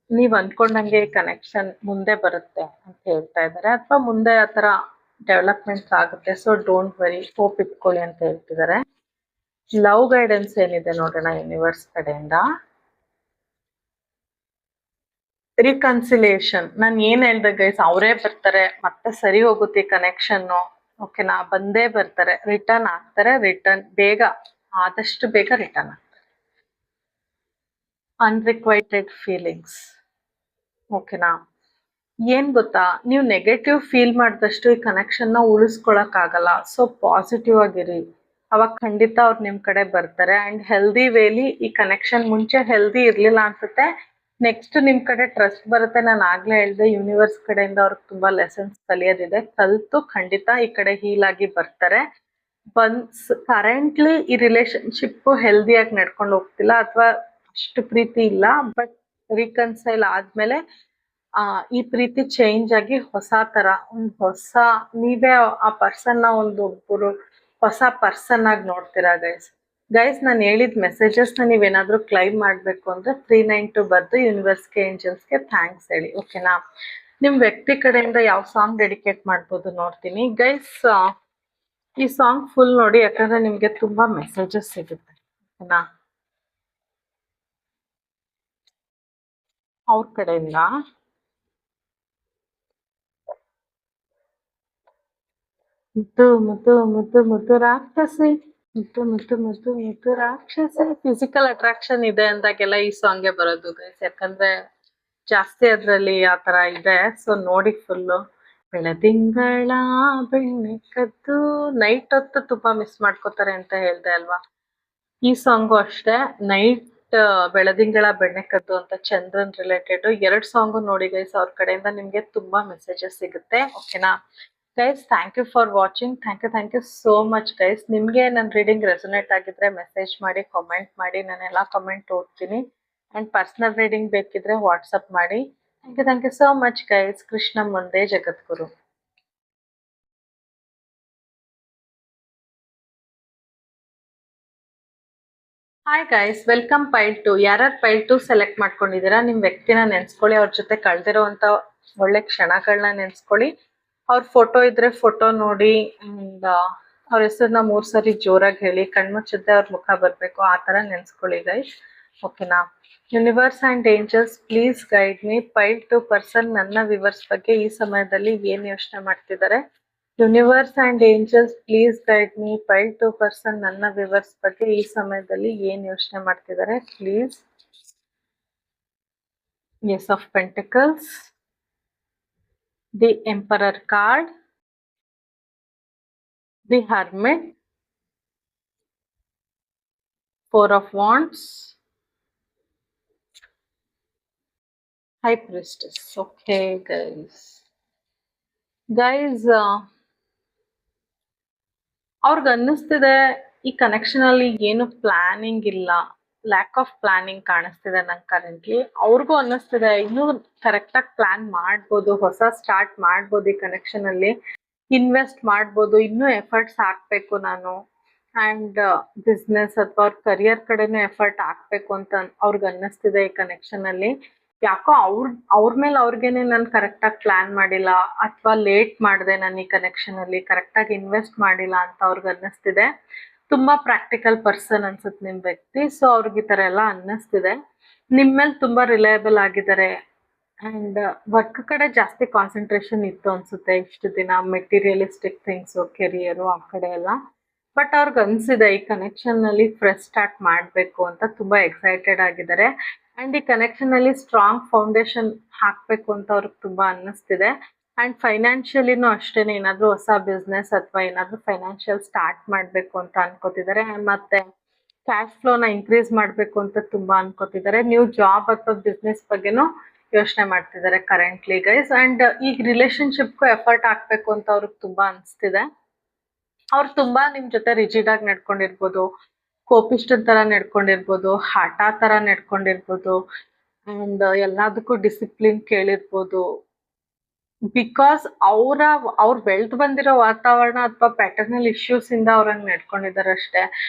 ನೀವು ಅನ್ಕೊಂಡಂಗೆ ಕನೆಕ್ಷನ್ ಮುಂದೆ ಬರುತ್ತೆ ಅಂತ ಹೇಳ್ತಾ ಇದ್ದಾರೆ, ಅಥವಾ ಮುಂದೆ ಆ ಥರ ಡೆವಲಪ್ಮೆಂಟ್ಸ್ ಆಗುತ್ತೆ. ಸೊ ಡೋಂಟ್ ವರಿ, ಹೋಪ್ ಇಟ್ಕೊಳ್ಳಿ ಅಂತ ಹೇಳ್ತಿದ್ದಾರೆ. ಲವ್ ಗೈಡೆನ್ಸ್ ಏನಿದೆ ನೋಡೋಣ ಯೂನಿವರ್ಸ್ ಕಡೆಯಿಂದ. ರಿಕನ್ಸಿಲೇಷನ್. ನಾನು ಏನ್ ಹೇಳ್ದೆ ಗೈಸ್, ಅವರೇ ಬರ್ತಾರೆ, ಮತ್ತೆ ಸರಿ ಹೋಗುತ್ತೆ ಕನೆಕ್ಷನ್ನು. ಓಕೆನಾ? ಬಂದೇ ಬರ್ತಾರೆ, ರಿಟರ್ನ್ ಆಗ್ತಾರೆ. ಬೇಗ, ಆದಷ್ಟು ಬೇಗ ರಿಟರ್ನ್ ಆಗ್ತಾರೆ. ಅನ್ರಿಕ್ವೈಟೆಡ್ ಫೀಲಿಂಗ್ಸ್. ಓಕೆನಾ? ಏನ್ ಗೊತ್ತಾ, ನೀವು ನೆಗೆಟಿವ್ ಫೀಲ್ ಮಾಡಿದಷ್ಟು ಈ ಕನೆಕ್ಷನ್ನ ಉಳಿಸ್ಕೊಳಕ್ ಆಗಲ್ಲ. ಸೊ ಪಾಸಿಟಿವ್ ಆಗಿರಿ, ಅವಾಗ ಖಂಡಿತ ಅವ್ರು ನಿಮ್ ಕಡೆ ಬರ್ತಾರೆ. ಅಂಡ್ ಹೆಲ್ದಿ ವೇಲಿ ಈ ಕನೆಕ್ಷನ್ ಮುಂಚೆ ಹೆಲ್ದಿ ಇರ್ಲಿಲ್ಲ ಅನ್ಸುತ್ತೆ, ನೆಕ್ಸ್ಟ್ ನಿಮ್ ಕಡೆ ಟ್ರಸ್ಟ್ ಬರುತ್ತೆ. ನಾನು ಆಗ್ಲೇ ಹೇಳ್ದೆ, ಯೂನಿವರ್ಸ್ ಕಡೆಯಿಂದ ಅವ್ರಿಗೆ ತುಂಬಾ ಲೆಸನ್ಸ್ ಕಲಿಯೋದಿದೆ. ಕಲ್ತು ಖಂಡಿತ ಈ ಕಡೆ ಹೀಲ್ ಆಗಿ ಬರ್ತಾರೆ. ಕರೆಂಟ್ಲಿ ಈ ರಿಲೇಶನ್ಶಿಪ್ ಹೆಲ್ದಿಯಾಗಿ ನಡ್ಕೊಂಡು ಹೋಗ್ತಿಲ್ಲ, ಅಥವಾ ಅಷ್ಟು ಪ್ರೀತಿ ಇಲ್ಲ. ಬಟ್ ರೀಕನ್ಸೈಲ್ ಆದ್ಮೇಲೆ ಈ ಪ್ರೀತಿ ಚೇಂಜ್ ಆಗಿ ಹೊಸ ತರ, ನೀವೇ ಆ ಪರ್ಸನ್ ನ ಒಬ್ಬರು ಹೊಸ ಪರ್ಸನ್ ಆಗಿ ನೋಡ್ತೀರಾ ಗೈಸ್. ನಾನು ಹೇಳಿದ ಮೆಸೇಜಸ್ನ ನೀವೇನಾದ್ರೂ ಕ್ಲೈಮ್ ಮಾಡಬೇಕು ಅಂದ್ರೆ 392 ಬರ್ದು ಯೂನಿವರ್ಸ್ಗೆ, ಏಂಜಲ್ಸ್ಗೆ ಥ್ಯಾಂಕ್ಸ್ ಹೇಳಿ. ಓಕೆನಾ? ನಿಮ್ಮ ವ್ಯಕ್ತಿ ಕಡೆಯಿಂದ ಯಾವ ಸಾಂಗ್ ಡೆಡಿಕೇಟ್ ಮಾಡ್ಬೋದು ನೋಡ್ತೀನಿ ಗೈಸ್. ಈ ಸಾಂಗ್ ಫುಲ್ ನೋಡಿ, ಯಾಕಂದ್ರೆ ನಿಮ್ಗೆ ತುಂಬಾ ಮೆಸೇಜಸ್ ಸಿಗುತ್ತೆ. ಓಕೆನಾ? ಅವ್ರ ಕಡೆಯಿಂದ ಮುದ್ದು ಮುದ್ದು ಮುದ್ದು ಮುದ್ದು ರಾಕ್ಷಸಿ, ಮುದ್ದು ಮುದ್ದು ಮುದ್ದು ಮುದ್ದು ರಾಕ್ಷಸಿ. ಫಿಸಿಕಲ್ ಅಟ್ರಾಕ್ಷನ್ ಇದೆ ಅಂದಾಗೆಲ್ಲ ಈ ಸಾಂಗ್ಗೆ ಬರೋದು ಗೈಸ್, ಯಾಕಂದ್ರೆ ಜಾಸ್ತಿ ಅದ್ರಲ್ಲಿ ಆ ತರ ಇದೆ. ಸೊ ನೋಡಿ ಫುಲ್ಲು. ಬೆಳದಿಂಗಳ ಬೆಣ್ಣೆ ಕದ್ದು. ನೈಟ್ ಹೊತ್ತು ತುಂಬಾ ಮಿಸ್ ಮಾಡ್ಕೋತಾರೆ ಅಂತ ಹೇಳ್ದೆ ಅಲ್ವಾ, ಈ ಸಾಂಗು ಅಷ್ಟೇ. ನೈಟ್ ಬೆಳದಿಂಗಳ ಬೆಣ್ಣೆ ಕದ್ದು ಅಂತ ಚಂದ್ರನ್ ರಿಲೇಟೆಡ್ 2 ಸಾಂಗು ನೋಡಿ ಗೈಸ್. ಅವ್ರ ಕಡೆಯಿಂದ ನಿಮ್ಗೆ ತುಂಬಾ ಮೆಸೇಜಸ್ ಸಿಗುತ್ತೆ. ಓಕೆನಾ guys? Thank you for watching. Thank you so much guys. ನಿಮ್ಗೆ ನನ್ನ ರೀಡಿಂಗ್ ರೆಸೊನೇಟ್ ಆಗಿದ್ರೆ ಮೆಸೇಜ್ ಮಾಡಿ, ಕಾಮೆಂಟ್ ಮಾಡಿ. ನಾನು ಎಲ್ಲ ಕಮೆಂಟ್ ಓದ್ತೀನಿ. ಅಂಡ್ ಪರ್ಸನಲ್ ರೀಡಿಂಗ್ ಬೇಕಿದ್ರೆ ವಾಟ್ಸಪ್ ಮಾಡಿ. Thank you so much guys. Krishna ಮುಂದೆ ಜಗದ್ಗುರು. Hi guys, welcome pile 2. ಯಾರ್ಯಾರು ಪೈಲ್ 2 ಸೆಲೆಕ್ಟ್ ಮಾಡ್ಕೊಂಡಿದ್ದೀರಾ, ನಿಮ್ಮ ವ್ಯಕ್ತಿನ ನೆನ್ಸ್ಕೊಳ್ಳಿ. ಅವ್ರ ಜೊತೆ ಕಳೆದಿರೋಂಥ ಒಳ್ಳೆ ಕ್ಷಣಗಳನ್ನ ನೆನ್ಸ್ಕೊಳ್ಳಿ. ಅವ್ರ ಫೋಟೋ ಇದ್ರೆ ಫೋಟೋ ನೋಡಿ, ಅಂಡ್ ಅವ್ರ ಹೆಸರನ್ನ 3 ಸರಿ ಜೋರಾಗಿ ಹೇಳಿ. ಕಣ್ಮುಚ್ಚಿದ್ರೆ ಅವ್ರ ಮುಖ ಬರಬೇಕು, ಆ ಥರ ನೆನ್ಸ್ಕೊಳ್ಳಿ ಗೈಸ್. ಓಕೆನಾ? Universe and angels please guide me. Pile 2 person ನನ್ನ ವಿವರ್ಸ್ ಬಗ್ಗೆ ಈ ಸಮಯದಲ್ಲಿ ಏನು ಯೋಚನೆ ಮಾಡ್ತಿದ್ದಾರೆ. Universe and angels please guide me. Pile 2 person ನನ್ನ ವಿವರ್ಸ್ ಬಗ್ಗೆ ಈ ಸಮಯದಲ್ಲಿ ಏನು ಯೋಚನೆ ಮಾಡ್ತಿದ್ದಾರೆ please. Ace of pentacles, the emperor card, the hermit, 4 of wands, high priestess. Okay guys, ಅವ್ರಿಗೆ ಅನ್ನಿಸ್ತಿದೆ ಈ ಕನೆಕ್ಷನ್ ಅಲ್ಲಿ ಏನು ಪ್ಲಾನಿಂಗ್ ಇಲ್ಲ, ಲ್ಯಾಕ್ ಆಫ್ ಪ್ಲಾನಿಂಗ್ ಕಾಣಿಸ್ತಿದೆ ನಂಗೆ ಕರೆಂಟ್ಲಿ. ಅವ್ರಿಗೂ ಅನ್ನಿಸ್ತಿದೆ ಇನ್ನೂ ಕರೆಕ್ಟಾಗಿ ಪ್ಲಾನ್ ಮಾಡ್ಬೋದು, ಹೊಸ ಸ್ಟಾರ್ಟ್ ಮಾಡ್ಬೋದು, ಈ ಕನೆಕ್ಷನ್ ಅಲ್ಲಿ ಇನ್ವೆಸ್ಟ್ ಮಾಡ್ಬೋದು, ಇನ್ನೂ ಎಫರ್ಟ್ಸ್ ಹಾಕ್ಬೇಕು ನಾನು. ಅಂಡ್ ಬಿಸ್ನೆಸ್ ಅಥವಾ ಅವ್ರ ಕರಿಯರ್ ಕಡೆನೂ ಎಫರ್ಟ್ ಹಾಕ್ಬೇಕು ಅಂತ ಅವ್ರಿಗೆ ಅನ್ನಿಸ್ತಿದೆ ಈ ಕನೆಕ್ಷನ್ ಅಲ್ಲಿ. ಯಾಕೋ ಅವ್ರ ಮೇಲೆ ಅವ್ರಿಗೇನೆ ನಾನು ಕರೆಕ್ಟಾಗಿ ಪ್ಲಾನ್ ಮಾಡಿಲ್ಲ, ಅಥವಾ ಲೇಟ್ ಮಾಡಿದೆ ನಾನು ಈ ಕನೆಕ್ಷನ್ ಅಲ್ಲಿ, ಕರೆಕ್ಟಾಗಿ ಇನ್ವೆಸ್ಟ್ ಮಾಡಿಲ್ಲ ಅಂತ ಅವ್ರಿಗೆ ಅನ್ನಿಸ್ತಿದೆ. ತುಂಬಾ ಪ್ರಾಕ್ಟಿಕಲ್ ಪರ್ಸನ್ ಅನ್ಸುತ್ತೆ ನಿಮ್ ವ್ಯಕ್ತಿ. ಸೊ ಅವ್ರಿಗೆ ಈ ತರ ಎಲ್ಲ ಅನ್ನಿಸ್ತಿದೆ. ನಿಮ್ ಮೇಲೆ ತುಂಬಾ ರಿಲಯಬಲ್ ಆಗಿದ್ದಾರೆ. ಅಂಡ್ ವರ್ಕ್ ಕಡೆ ಜಾಸ್ತಿ ಕಾನ್ಸಂಟ್ರೇಷನ್ ಇತ್ತು ಅನ್ಸುತ್ತೆ ಇಷ್ಟು ದಿನ, ಮೆಟೀರಿಯಲಿಸ್ಟಿಕ್ ಥಿಂಗ್ಸು, ಕೆರಿಯರು ಆ ಕಡೆ ಎಲ್ಲ. ಬಟ್ ಅವ್ರಿಗೆ ಅನ್ಸಿದೆ ಈ ಕನೆಕ್ಷನ್ ನಲ್ಲಿ ಫ್ರೆಶ್ ಸ್ಟಾರ್ಟ್ ಮಾಡಬೇಕು ಅಂತ, ತುಂಬಾ ಎಕ್ಸೈಟೆಡ್ ಆಗಿದ್ದಾರೆ. ಅಂಡ್ ಈ ಕನೆಕ್ಷನ್ ಅಲ್ಲಿ ಸ್ಟ್ರಾಂಗ್ ಫೌಂಡೇಶನ್ ಹಾಕ್ಬೇಕು ಅಂತ ಅವ್ರಿಗೆ ತುಂಬಾ ಅನ್ನಿಸ್ತಿದೆ. ಅಂಡ್ ಫೈನಾನ್ಷಿಯಲಿನೂ ಅಷ್ಟೇನೆ, ಏನಾದ್ರು ಹೊಸ ಬಿಸ್ನೆಸ್ ಅಥವಾ ಏನಾದ್ರು ಫೈನಾನ್ಷಿಯಲ್ ಸ್ಟಾರ್ಟ್ ಮಾಡ್ಬೇಕು ಅಂತ ಅನ್ಕೋತಿದ್ದಾರೆ. ಮತ್ತೆ ಕ್ಯಾಶ್ ಫ್ಲೋನ ಇನ್ಕ್ರೀಸ್ ಮಾಡ್ಬೇಕು ಅಂತ ತುಂಬಾ ಅನ್ಕೋತಿದ್ದಾರೆ. ನ್ಯೂ ಜಾಬ್ ಅಥವಾ ಬಿಸ್ನೆಸ್ ಬಗ್ಗೆನೂ ಯೋಚನೆ ಮಾಡ್ತಿದ್ದಾರೆ ಕರೆಂಟ್ಲಿ ಗೈಸ್. ಅಂಡ್ ಈಗ ರಿಲೇಶನ್ಶಿಪ್ಗೂ ಎಫರ್ಟ್ ಹಾಕ್ಬೇಕು ಅಂತ ಅವ್ರಿಗೆ ತುಂಬಾ ಅನಿಸ್ತಿದೆ. ಅವ್ರು ತುಂಬಾ ನಿಮ್ ಜೊತೆ ರಿಜಿಡ್ ಆಗಿ ನಡ್ಕೊಂಡಿರ್ಬೋದು, ಕೋಪಿಷ್ಟನ್ ತರ ನಡ್ಕೊಂಡಿರ್ಬೋದು, ಹಠ ತರ ನಡ್ಕೊಂಡಿರ್ಬೋದು, ಅಂಡ್ ಎಲ್ಲದಕ್ಕೂ ಡಿಸಿಪ್ಲಿನ್ ಕೇಳಿರ್ಬೋದು. ಬಿಕಾಸ್ ಅವ್ರ ಬೆಳ್ದು ಬಂದಿರೋ ವಾತಾವರಣ ಅಥವಾ ಪ್ಯಾಟರ್ನಲ್ ಇಶ್ಯೂಸ್ ಇಂದ ಅವ್ರಂಗ್ ನಡ್ಕೊಂಡಿದ್ದಾರೆ ಅಷ್ಟೇ.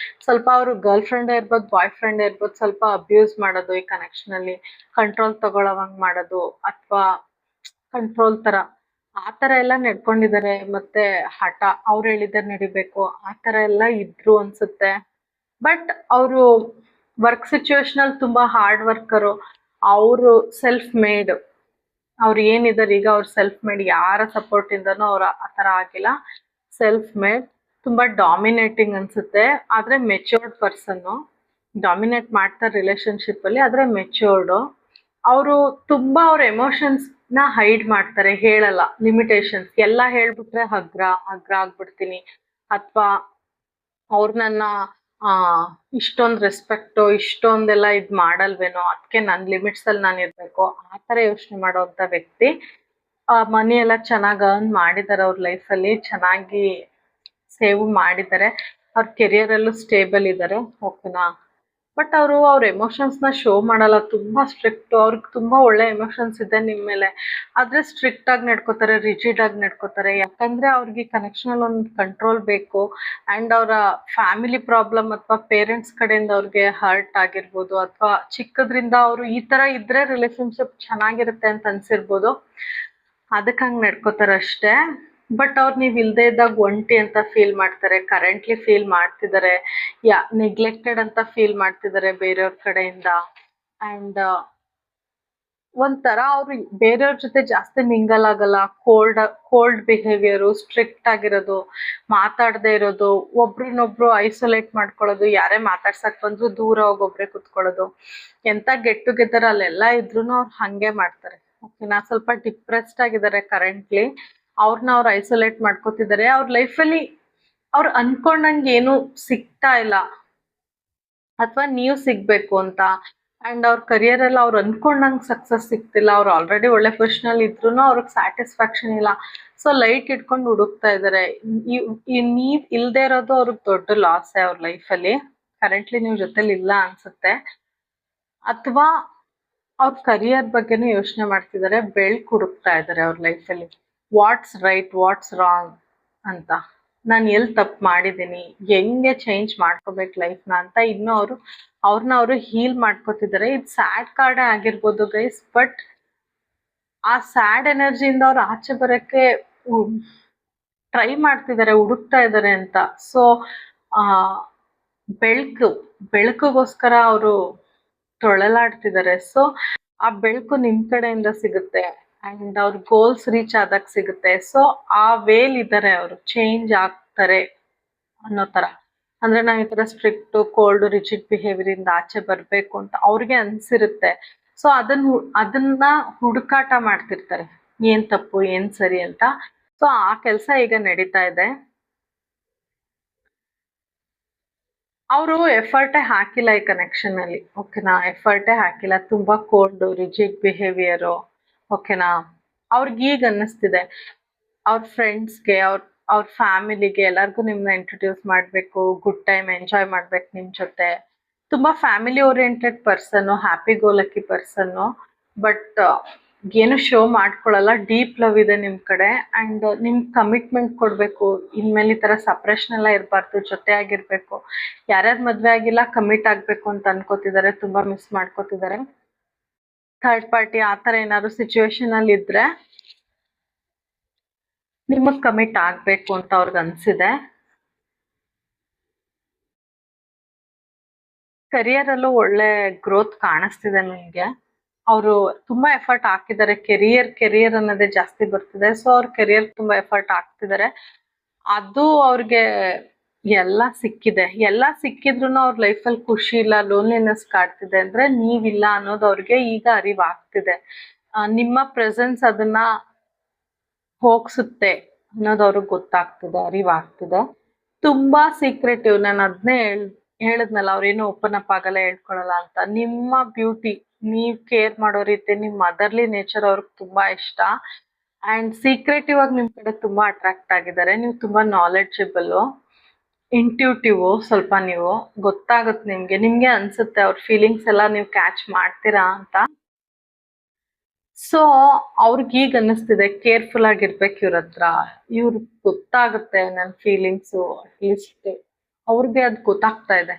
ಸ್ವಲ್ಪ ಅವರು ಗರ್ಲ್ ಫ್ರೆಂಡ್ ಇರ್ಬೋದು, ಬಾಯ್ ಫ್ರೆಂಡ್ ಇರ್ಬೋದು, ಸ್ವಲ್ಪ ಅಬ್ಯೂಸ್ ಮಾಡೋದು ಈ ಕನೆಕ್ಷನ್ ಅಲ್ಲಿ, ಕಂಟ್ರೋಲ್ ತಗೊಳವಂಗ್ ಮಾಡೋದು, ಅಥವಾ ಕಂಟ್ರೋಲ್ ತರ ಆ ತರ ಎಲ್ಲ ನಡ್ಕೊಂಡಿದ್ದಾರೆ. ಮತ್ತೆ ಹಠ, ಅವ್ರು ಹೇಳಿದ್ರೆ ನಡಿಬೇಕು, ಆ ತರ ಎಲ್ಲ ಇದ್ರು ಅನ್ಸುತ್ತೆ. ಬಟ್ ಅವರು ವರ್ಕ್ ಸಿಚುವೇಶನ್ ಅಲ್ಲಿ ತುಂಬಾ ಹಾರ್ಡ್ ವರ್ಕರು. ಅವರು ಸೆಲ್ಫ್ ಮೇಡ್, ಅವ್ರು ಏನಿದ್ದಾರೆ ಈಗ ಅವ್ರು ಸೆಲ್ಫ್ ಮೇಡ್, ಯಾರ ಸಪೋರ್ಟ್ ಇಂದನೂ ಅವ್ರ ಆ ತರ ಆಗಿಲ್ಲ. ಸೆಲ್ಫ್ ಮೇಡ್, ತುಂಬಾ ಡಾಮಿನೇಟಿಂಗ್ ಅನ್ಸುತ್ತೆ. ಆದ್ರೆ ಮೆಚೂರ್ಡ್ ಪರ್ಸನ್, ಡಾಮಿನೇಟ್ ಮಾಡ್ತಾರೆ ರಿಲೇಶನ್ಶಿಪ್ ಅಲ್ಲಿ, ಆದ್ರೆ ಮೆಚೂರ್ಡ್. ಅವರು ತುಂಬಾ ಅವ್ರ ಎಮೋಷನ್ಸ್ ನ ಹೈಡ್ ಮಾಡ್ತಾರೆ, ಹೇಳಲ್ಲ. ಲಿಮಿಟೇಷನ್ಸ್ ಎಲ್ಲ ಹೇಳ್ಬಿಟ್ರೆ ಹಗ್ರ ಆಗ್ಬಿಡ್ತೀನಿ, ಅಥವಾ ಅವ್ರು ನನ್ನ ಇಷ್ಟೊಂದು ರೆಸ್ಪೆಕ್ಟು ಇಷ್ಟೊಂದೆಲ್ಲ ಇದು ಮಾಡಲ್ವೇನೋ, ಅದಕ್ಕೆ ನನ್ನ ಲಿಮಿಟ್ಸ್ ಅಲ್ಲಿ ನಾನು ಇರ್ಬೇಕು, ಆ ಥರ ಯೋಚನೆ ಮಾಡೋವಂಥ ವ್ಯಕ್ತಿ. ಮನಿ ಎಲ್ಲ ಚೆನ್ನಾಗಿ ಅರ್ನ್ ಮಾಡಿದ್ದಾರೆ, ಅವ್ರ ಲೈಫಲ್ಲಿ ಚೆನ್ನಾಗಿ ಸೇವ್ ಮಾಡಿದ್ದಾರೆ, ಅವ್ರ ಕೆರಿಯರಲ್ಲೂ ಸ್ಟೇಬಲ್ ಇದ್ದಾರೆ, ಓಕೆನಾ. ಬಟ್ ಅವರು ಅವ್ರ ಎಮೋಷನ್ಸ್ನ ಶೋ ಮಾಡಲ್ಲ, ತುಂಬಾ ಸ್ಟ್ರಿಕ್ಟ್. ಅವ್ರಿಗೆ ತುಂಬಾ ಒಳ್ಳೆ ಎಮೋಷನ್ಸ್ ಇದೆ ನಿಮ್ಮ ಮೇಲೆ, ಆದ್ರೆ ಸ್ಟ್ರಿಕ್ಟ್ ಆಗಿ ನಡ್ಕೋತಾರೆ, ರಿಜಿಡ್ ಆಗಿ ನಡ್ಕೋತಾರೆ. ಯಾಕಂದ್ರೆ ಅವ್ರಿಗೆ ಕನೆಕ್ಷನ್ ಅಲ್ಲಿ ಒಂದು ಕಂಟ್ರೋಲ್ ಬೇಕು. ಅಂಡ್ ಅವರ ಫ್ಯಾಮಿಲಿ ಪ್ರಾಬ್ಲಮ್ ಅಥವಾ ಪೇರೆಂಟ್ಸ್ ಕಡೆಯಿಂದ ಅವ್ರಿಗೆ ಹರ್ಟ್ ಆಗಿರ್ಬೋದು, ಅಥವಾ ಚಿಕ್ಕದ್ರಿಂದ ಅವರು ಈ ತರ ಇದ್ರೆ ರಿಲೇಶನ್ಶಿಪ್ ಚೆನ್ನಾಗಿರುತ್ತೆ ಅಂತ ಅನ್ಸಿರ್ಬೋದು, ಅದಕ್ಕೆ ಹಂಗೆ ನಡ್ಕೋತಾರೆ ಅಷ್ಟೇ. ಬಟ್ ಅವ್ರು ನೀವು ಇಲ್ದೇ ಇದ್ದಾಗ ಒಂಟಿ ಅಂತ ಫೀಲ್ ಮಾಡ್ತಾರೆ, ಕರೆಂಟ್ಲಿ ಫೀಲ್ ಮಾಡ್ತಿದ್ದಾರೆ, ನೆಗ್ಲೆಕ್ಟೆಡ್ ಅಂತ ಫೀಲ್ ಮಾಡ್ತಿದ್ದಾರೆ ಬೇರೆಯವ್ರ ಕಡೆಯಿಂದ. ಅಂಡ್ ಒಂಥರ ಅವ್ರು ಬೇರೆಯವ್ರ ಜೊತೆ ಜಾಸ್ತಿ ಮಿಂಗಲ್ ಆಗಲ್ಲ, ಕೋಲ್ಡ್ ಬಿಹೇವಿಯರು, ಸ್ಟ್ರಿಕ್ಟ್ ಆಗಿರೋದು, ಮಾತಾಡದೇ ಇರೋದು, ಒಬ್ರನ್ನೊಬ್ರು ಐಸೋಲೇಟ್ ಮಾಡ್ಕೊಳ್ಳೋದು, ಯಾರೇ ಮಾತಾಡ್ಸಕ್ ಬಂದ್ರು ದೂರ ಹೋಗೊಬ್ರೆ ಕುತ್ಕೊಳ್ಳೋದು. ಎಂತ ಗೆಟ್ ಟುಗೆದರ್ ಅಲ್ಲೆಲ್ಲ ಇದ್ರು ಅವ್ರು ಹಂಗೆ ಮಾಡ್ತಾರೆ, ಓಕೆನಾ. ಸ್ವಲ್ಪ ಡಿಪ್ರೆಸ್ಡ್ ಆಗಿದ್ದಾರೆ ಕರೆಂಟ್ಲಿ, ಅವ್ರನ್ನ ಅವ್ರು ಐಸೋಲೇಟ್ ಮಾಡ್ಕೋತಿದ್ದಾರೆ. ಅವ್ರ ಲೈಫಲ್ಲಿ ಅವ್ರು ಅನ್ಕೊಂಡಂಗೆ ಏನು ಸಿಗ್ತಾ ಇಲ್ಲ, ಅಥವಾ ನೀವು ಸಿಗ್ಬೇಕು ಅಂತ. ಅಂಡ್ ಅವ್ರ ಕರಿಯರ್ ಅಲ್ಲಿ ಅವ್ರು ಅನ್ಕೊಂಡಂಗೆ ಸಕ್ಸಸ್ ಸಿಗ್ತಿಲ್ಲ. ಅವ್ರು ಆಲ್ರೆಡಿ ಒಳ್ಳೆ ಪೊಸಿಷನ್ ಅಲ್ಲಿ ಇದ್ರು ಅವ್ರಿಗೆ ಸ್ಯಾಟಿಸ್ಫ್ಯಾಕ್ಷನ್ ಇಲ್ಲ. ಸೊ ಲೈಟ್ ಇಟ್ಕೊಂಡು ಹುಡುಕ್ತಾ ಇದ್ದಾರೆ. ನೀವ್ ಇಲ್ದೇ ಇರೋದು ಅವ್ರಿಗೆ ದೊಡ್ಡ ಲಾಸ್ ಅವ್ರ ಲೈಫಲ್ಲಿ. ಕರೆಂಟ್ಲಿ ನೀವು ಜೊತೆಲಿ ಇಲ್ಲ ಅನ್ಸುತ್ತೆ, ಅಥವಾ ಅವ್ರ ಕರಿಯರ್ ಬಗ್ಗೆನೂ ಯೋಚನೆ ಮಾಡ್ತಿದ್ದಾರೆ, ಬೆಳ್ಕ್ ಹುಡುಕ್ತಾ ಇದ್ದಾರೆ ಅವ್ರ ಲೈಫಲ್ಲಿ. ವಾಟ್ಸ್ ರೈಟ್, ವಾಟ್ಸ್ ರಾಂಗ್ ಅಂತ, ನಾನು ಎಲ್ಲಿ ತಪ್ಪು ಮಾಡಿದ್ದೀನಿ, ಹೆಂಗೆ ಚೇಂಜ್ ಮಾಡ್ಕೋಬೇಕು ಲೈಫ್ನ ಅಂತ ಇನ್ನೂ ಅವ್ರನ್ನ ಅವರು ಹೀಲ್ ಮಾಡ್ಕೋತಿದ್ದಾರೆ. ಇದು ಸ್ಯಾಡ್ ಕಾರ್ಡೇ ಆಗಿರ್ಬೋದು ಗೈಸ್, ಬಟ್ ಆ ಸ್ಯಾಡ್ ಎನರ್ಜಿಯಿಂದ ಅವ್ರು ಆಚೆ ಬರೋಕ್ಕೆ ಟ್ರೈ ಮಾಡ್ತಿದ್ದಾರೆ, ಹುಡುಕ್ತಾ ಇದ್ದಾರೆ ಅಂತ. ಸೊ ಬೆಳಕಿಗೋಸ್ಕರ ಅವರು ತೊಳಲಾಡ್ತಿದ್ದಾರೆ. ಸೊ ಆ ಬೆಳಕು ನಿಮ್ ಕಡೆಯಿಂದ ಸಿಗುತ್ತೆ, ಅಂಡ್ ಅವ್ರ ಗೋಲ್ಸ್ ರೀಚ್ ಆದಾಗ ಸಿಗುತ್ತೆ. ಸೊ ಆ ವೇಲ್ ಇದ್ದಾರೆ, ಅವರು ಚೇಂಜ್ ಆಗ್ತಾರೆ ಅನ್ನೋ ತರ. ಅಂದ್ರೆ ನಾವ್ ಈ ತರ ಸ್ಟ್ರಿಕ್ಟ್, ಕೋಲ್ಡ್, ರಿಜಿಡ್ ಬಿಹೇವಿಯರ್ ಇಂದ ಆಚೆ ಬರ್ಬೇಕು ಅಂತ ಅವ್ರಿಗೆ ಅನ್ಸಿರುತ್ತೆ. ಸೊ ಅದನ್ನ ಹುಡುಕಾಟ ಮಾಡ್ತಿರ್ತಾರೆ, ಏನ್ ತಪ್ಪು ಏನ್ ಸರಿ ಅಂತ. ಸೊ ಆ ಕೆಲಸ ಈಗ ನಡೀತಾ ಇದೆ. ಅವರು ಎಫರ್ಟೇ ಹಾಕಿಲ್ಲ ಈ ಕನೆಕ್ಷನ್ ಅಲ್ಲಿ, ಓಕೆನಾ. ಎಫರ್ಟೇ ಹಾಕಿಲ್ಲ, ತುಂಬಾ ಕೋಲ್ಡ್, ರಿಜಿಡ್ ಬಿಹೇವಿಯರು, ಓಕೆನಾ. ಅವ್ರಿಗೆ ಈಗ ಅನ್ನಿಸ್ತಿದೆ ಅವ್ರ ಫ್ರೆಂಡ್ಸ್ಗೆ, ಅವ್ರ ಫ್ಯಾಮಿಲಿಗೆ ಎಲ್ಲರಿಗೂ ನಿಮ್ನ ಇಂಟ್ರೊಡ್ಯೂಸ್ ಮಾಡಬೇಕು, ಗುಡ್ ಟೈಮ್ ಎಂಜಾಯ್ ಮಾಡ್ಬೇಕು ನಿಮ್ಮ ಜೊತೆ, ತುಂಬಾ family oriented person, happy go lucky person. But ಏನು ಶೋ ಮಾಡ್ಕೊಳಲ್ಲ. ಡೀಪ್ ಲವ್ ಇದೆ ನಿಮ್ ಕಡೆ. ಅಂಡ್ ನಿಮ್ ಕಮಿಟ್ಮೆಂಟ್ ಕೊಡ್ಬೇಕು. ಇನ್ಮೇಲೆ ಈ ತರ ಸಪ್ರೇಷನ್ ಎಲ್ಲ ಇರಬಾರ್ದು, ಜೊತೆ ಆಗಿರ್ಬೇಕು. ಯಾರ್ಯಾರು ಮದ್ವೆ ಆಗಿಲ್ಲ ಕಮಿಟ್ ಆಗ್ಬೇಕು ಅಂತ ಅನ್ಕೋತಿದ್ದಾರೆ, ತುಂಬಾ ಮಿಸ್ ಮಾಡ್ಕೋತಿದ್ದಾರೆ. ಥರ್ಡ್ ಪಾರ್ಟಿ ಆತರ ಏನಾದ್ರು ಸಿಚುವೇಶನ್ ಅಲ್ಲಿ ಇದ್ರೆ ನಿಮಗ್ ಕಮಿಟ್ ಆಗ್ಬೇಕು ಅಂತ ಅವ್ರಿಗೆ ಅನ್ಸಿದೆ. ಕರಿಯರ್ ಅಲ್ಲೂ ಒಳ್ಳೆ ಗ್ರೋತ್ ಕಾಣಿಸ್ತಿದೆ ನಿಮ್ಗೆ. ಅವರು ತುಂಬಾ ಎಫರ್ಟ್ ಹಾಕಿದ್ದಾರೆ. ಕೆರಿಯರ್ ಅನ್ನೋದೇ ಜಾಸ್ತಿ ಬರ್ತಿದೆ. ಸೊ ಅವ್ರ ಕೆರಿಯರ್ ತುಂಬಾ ಎಫರ್ಟ್ ಹಾಕ್ತಿದ್ದಾರೆ. ಅದು ಅವ್ರಿಗೆ ಎಲ್ಲ ಸಿಕ್ಕಿದೆ. ಎಲ್ಲ ಸಿಕ್ಕಿದ್ರು ಅವ್ರ ಲೈಫಲ್ಲಿ ಖುಷಿ ಇಲ್ಲ, ಲೋನ್ಲಿನೆಸ್ ಕಾಡ್ತಿದೆ ಅಂದ್ರೆ ನೀವಿಲ್ಲ ಅನ್ನೋದು ಅವ್ರಿಗೆ ಈಗ ಅರಿವಾಗ್ತಿದೆ. ನಿಮ್ಮ ಪ್ರೆಸೆನ್ಸ್ ಅದನ್ನ ಹೋಗ್ಸುತ್ತೆ ಅನ್ನೋದು ಅವ್ರಿಗೆ ಗೊತ್ತಾಗ್ತಿದೆ, ಅರಿವಾಗ್ತಿದೆ. ತುಂಬಾ ಸೀಕ್ರೆಟಿವ್. ನಾನು ಅದನ್ನೇ ಹೇಳಿದ್ನಲ್ಲ, ಅವ್ರೇನು ಓಪನ್ ಅಪ್ ಆಗಲ್ಲ, ಹೇಳ್ಕೊಳಲ್ಲ ಅಂತ. ನಿಮ್ಮ ಬ್ಯೂಟಿ, ನೀವ್ ಕೇರ್ ಮಾಡೋ ರೀತಿ, ನಿಮ್ ಮದರ್ಲಿ ನೇಚರ್ ಅವ್ರಿಗೆ ತುಂಬಾ ಇಷ್ಟ. ಅಂಡ್ ಸೀಕ್ರೆಟಿವ್ ಆಗಿ ನಿಮ್ ಕಡೆ ತುಂಬಾ ಅಟ್ರಾಕ್ಟ್ ಆಗಿದ್ದಾರೆ. ನೀವು ತುಂಬಾ ನಾಲೆಡ್ಜಬಲ್, ಇಂಟ್ಯೂಟಿವ್. ಸ್ವಲ್ಪ ನೀವು ಗೊತ್ತಾಗುತ್ತೆ ನಿಮ್ಗೆ ಅನ್ಸುತ್ತೆ ಅವ್ರ ಫೀಲಿಂಗ್ಸ್ ಎಲ್ಲ ನೀವು ಕ್ಯಾಚ್ ಮಾಡ್ತೀರಾ ಅಂತ. ಸೊ ಅವ್ರಿಗೆ ಈಗ ಅನ್ನಿಸ್ತಿದೆ ಕೇರ್ಫುಲ್ ಆಗಿರ್ಬೇಕು ಇವ್ರ ಹತ್ರ. ಇವ್ರಿಗೆ ಗೊತ್ತಾಗುತ್ತೆ ನನ್ನ ಫೀಲಿಂಗ್ಸು. ಅಟ್ಲೀಸ್ಟ್ ಅವ್ರಿಗೆ ಅದು ಗೊತ್ತಾಗ್ತಾ ಇದೆ,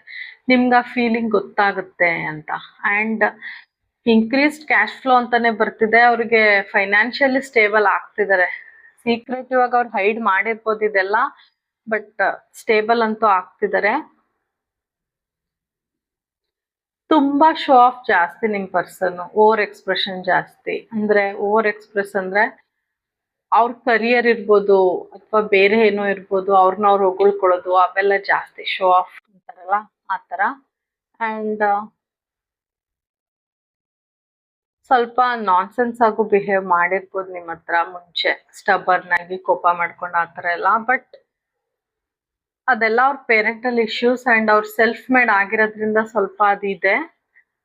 ನಿಮ್ಗೆ ಆ ಫೀಲಿಂಗ್ ಗೊತ್ತಾಗುತ್ತೆ ಅಂತ. ಅಂಡ್ ಇನ್ಕ್ರೀಸ್ಡ್ ಕ್ಯಾಶ್ ಫ್ಲೋ ಅಂತಾನೆ ಬರ್ತಿದೆ. ಅವ್ರಿಗೆ ಫೈನಾನ್ಷಿಯಲಿ ಸ್ಟೇಬಲ್ ಆಗ್ತಿದ್ದಾರೆ. ಸೀಕ್ರೆಟಿವ್ ಆಗಿ ಅವ್ರು ಹೈಡ್ ಮಾಡಿರ್ಬೋದು ಇದೆಲ್ಲ, ಬಟ್ ಸ್ಟೇಬಲ್ ಅಂತೂ ಆಗ್ತಿದ್ದಾರೆ. ತುಂಬಾ ಶೋ ಆಫ್ ಜಾಸ್ತಿ ನಿಮ್ ಪರ್ಸನ್. ಓವರ್ ಎಕ್ಸ್ಪ್ರೆಷನ್ ಜಾಸ್ತಿ. ಅಂದ್ರೆ ಓವರ್ ಎಕ್ಸ್ಪ್ರೆಸ್ ಅಂದ್ರೆ ಅವ್ರ ಕರಿಯರ್ ಇರ್ಬೋದು ಅಥವಾ ಬೇರೆ ಏನೋ ಇರ್ಬೋದು, ಅವ್ರನ್ನ ಅವ್ರು ಹೊಗಳ್ಕೊಳ್ಳೋದು ಅವೆಲ್ಲ ಜಾಸ್ತಿ. ಶೋ ಆಫ್ ಅಂತಾರಲ್ಲ ಆ ತರ. ಅಂಡ್ ಸ್ವಲ್ಪ ನಾನ್ಸೆನ್ಸ್ ಆಗು ಬಿಹೇವ್ ಮಾಡಿರ್ಬೋದು ನಿಮ್ಮ ಹತ್ರ ಮುಂಚೆ, ಸ್ಟಬರ್ನ್ ಆಗಿ ಕೋಪ ಮಾಡ್ಕೊಂಡು ಆ ಥರ ಎಲ್ಲ. ಬಟ್ ಅದೆಲ್ಲ ಅವ್ರ ಪೇರೆಂಟಲ್ ಇಶ್ಯೂಸ್ ಅಂಡ್ ಅವ್ರ ಸೆಲ್ಫ್ ಮೇಡ್ ಆಗಿರೋದ್ರಿಂದ ಸ್ವಲ್ಪ ಅದಿದೆ.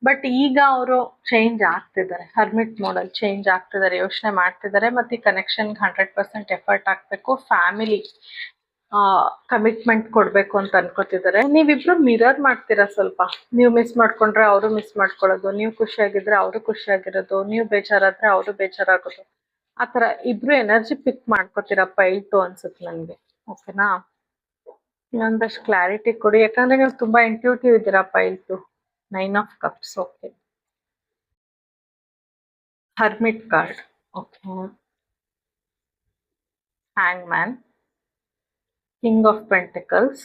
ಬಟ್ ಈಗ ಅವರು ಚೇಂಜ್ ಆಗ್ತಿದ್ದಾರೆ, ಹರ್ಮಿಟ್ ಮೋಡಲ್ ಚೇಂಜ್ ಆಗ್ತಿದ್ದಾರೆ, ಯೋಚನೆ ಮಾಡ್ತಿದ್ದಾರೆ. ಮತ್ತೆ ಈ ಕನೆಕ್ಷನ್ಗೆ 100% ಎಫರ್ಟ್ ಹಾಕ್ಬೇಕು. ಫ್ಯಾಮಿಲಿ ಕಮಿಟ್ಮೆಂಟ್ ಕೊಡ್ಬೇಕು ಅಂತ ಅನ್ಕೋತಿದ್ದಾರೆ. ನೀವಿಬ್ರು ಮಿರರ್ ಮಾಡ್ತೀರಾ ಸ್ವಲ್ಪ. ನೀವು ಮಿಸ್ ಮಾಡ್ಕೊಂಡ್ರೆ ಅವರು ಮಿಸ್ ಮಾಡ್ಕೊಳ್ಳೋದು, ನೀವು ಖುಷಿಯಾಗಿದ್ರೆ ಅವರು ಖುಷಿಯಾಗಿರೋದು, ನೀವು ಬೇಜಾರಾದ್ರೆ ಅವರು ಬೇಜಾರಾಗೋದು. ಆ ಥರ ಇಬ್ರು ಎನರ್ಜಿ ಪಿಕ್ ಮಾಡ್ಕೋತೀರಾ. ಫೈಲ್ 2 ಅನ್ಸುತ್ತೆ ನನಗೆ. ಓಕೆನಾ? ಇನ್ನೊಂದಷ್ಟು ಕ್ಲಾರಿಟಿ ಕೊಡಿ, ಯಾಕಂದ್ರೆ ನೀವು ತುಂಬಾ ಇಂಟ್ಯೂಟಿವ್ ಇದ್ದೀರಾ. Pile 2 9 of cups. Okay, hermit card. Okay, hang man, king of pentacles,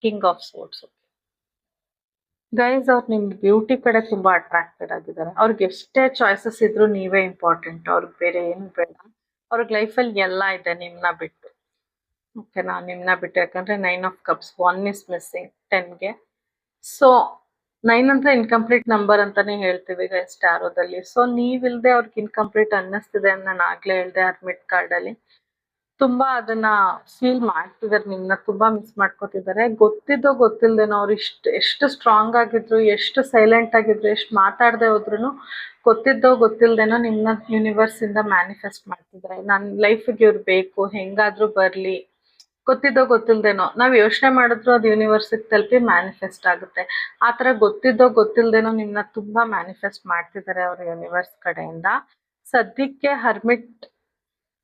king of swords. Guys, ಅವ್ರು ನಿಮ್ ಬ್ಯೂಟಿ ಕಡೆ ತುಂಬಾ ಅಟ್ರಾಕ್ಟೆಡ್ ಆಗಿದ್ದಾರೆ. ಅವ್ರಿಗೆ ಎಷ್ಟೇ ಚಾಯ್ಸಸ್ ಇದ್ರು ನೀವೇ ಇಂಪಾರ್ಟೆಂಟ್. ಅವ್ರಿಗೆ ಬೇರೆ ಏನು ಬೇಡ. ಅವ್ರಿಗೆ ಲೈಫಲ್ಲಿ ಎಲ್ಲ ಇದೆ ನಿಮ್ನ ಬಿಟ್ಟು. ಓಕೆನಾ? ನಿಮ್ನ ಬಿಟ್ಟು. ಯಾಕಂದ್ರೆ 9 ಆಫ್ ಕಪ್ಸ್, 1 ಇಸ್ ಮಿಸ್ಸಿಂಗ್ 10ಗೆ. ಸೊ 9 ಅಂದ್ರೆ ಇನ್ಕಂಪ್ಲೀಟ್ ನಂಬರ್ ಅಂತಾನೆ ಹೇಳ್ತೀವಿ ಗೈಸ್ ಟ್ಯಾರೋದಲ್ಲಿ. ಸೊ ನೀವಿಲ್ದೆ ಅವ್ರಿಗೆ ಇನ್ಕಂಪ್ಲೀಟ್ ಅನ್ನಿಸ್ತಿದೆ ಅಂತ ನಾನು ಆಗ್ಲೇ ಹೇಳ್ದೆ. ಹರ್ಮಿಟ್ ಕಾರ್ಡ್ ಅಲ್ಲಿ ತುಂಬಾ ಅದನ್ನ ಫೀಲ್ ಮಾಡ್ತಿದ್ದಾರೆ, ನಿಮ್ನ ತುಂಬಾ ಮಿಸ್ ಮಾಡ್ಕೋತಿದ್ದಾರೆ. ಗೊತ್ತಿದ್ದೋ ಗೊತ್ತಿಲ್ದೇನೋ ಅವ್ರು ಎಷ್ಟು ಸ್ಟ್ರಾಂಗ್ ಆಗಿದ್ರು, ಎಷ್ಟು ಸೈಲೆಂಟ್ ಆಗಿದ್ರು, ಎಷ್ಟು ಮಾತಾಡದೆ ಹೋದ್ರು ಗೊತ್ತಿದ್ದೋ ಗೊತ್ತಿಲ್ದೇನೋ ನಿಮ್ನ ಯೂನಿವರ್ಸ್ ಇಂದ ಮ್ಯಾನಿಫೆಸ್ಟ್ ಮಾಡ್ತಿದ್ದಾರೆ. ನನ್ನ ಲೈಫಿಗೆ ಇವ್ರು ಬೇಕು, ಹೆಂಗಾದ್ರೂ ಬರ್ಲಿ. ಗೊತ್ತಿದ್ದೋ ಗೊತ್ತಿಲ್ದೇನೋ ನಾವ್ ಯೋಚನೆ ಮಾಡಿದ್ರು ಅದು ಯೂನಿವರ್ಸ್ ತಲುಪಿ ಮ್ಯಾನಿಫೆಸ್ಟ್ ಆಗುತ್ತೆ. ಆತರ ಗೊತ್ತಿದ್ದೋ ಗೊತ್ತಿಲ್ದೇನೋ ನಿಮ್ನ ತುಂಬಾ ಮ್ಯಾನಿಫೆಸ್ಟ್ ಮಾಡ್ತಿದ್ದಾರೆ ಅವ್ರ ಯೂನಿವರ್ಸ್ ಕಡೆಯಿಂದ. ಸದ್ಯಕ್ಕೆ ಹರ್ಮಿಟ್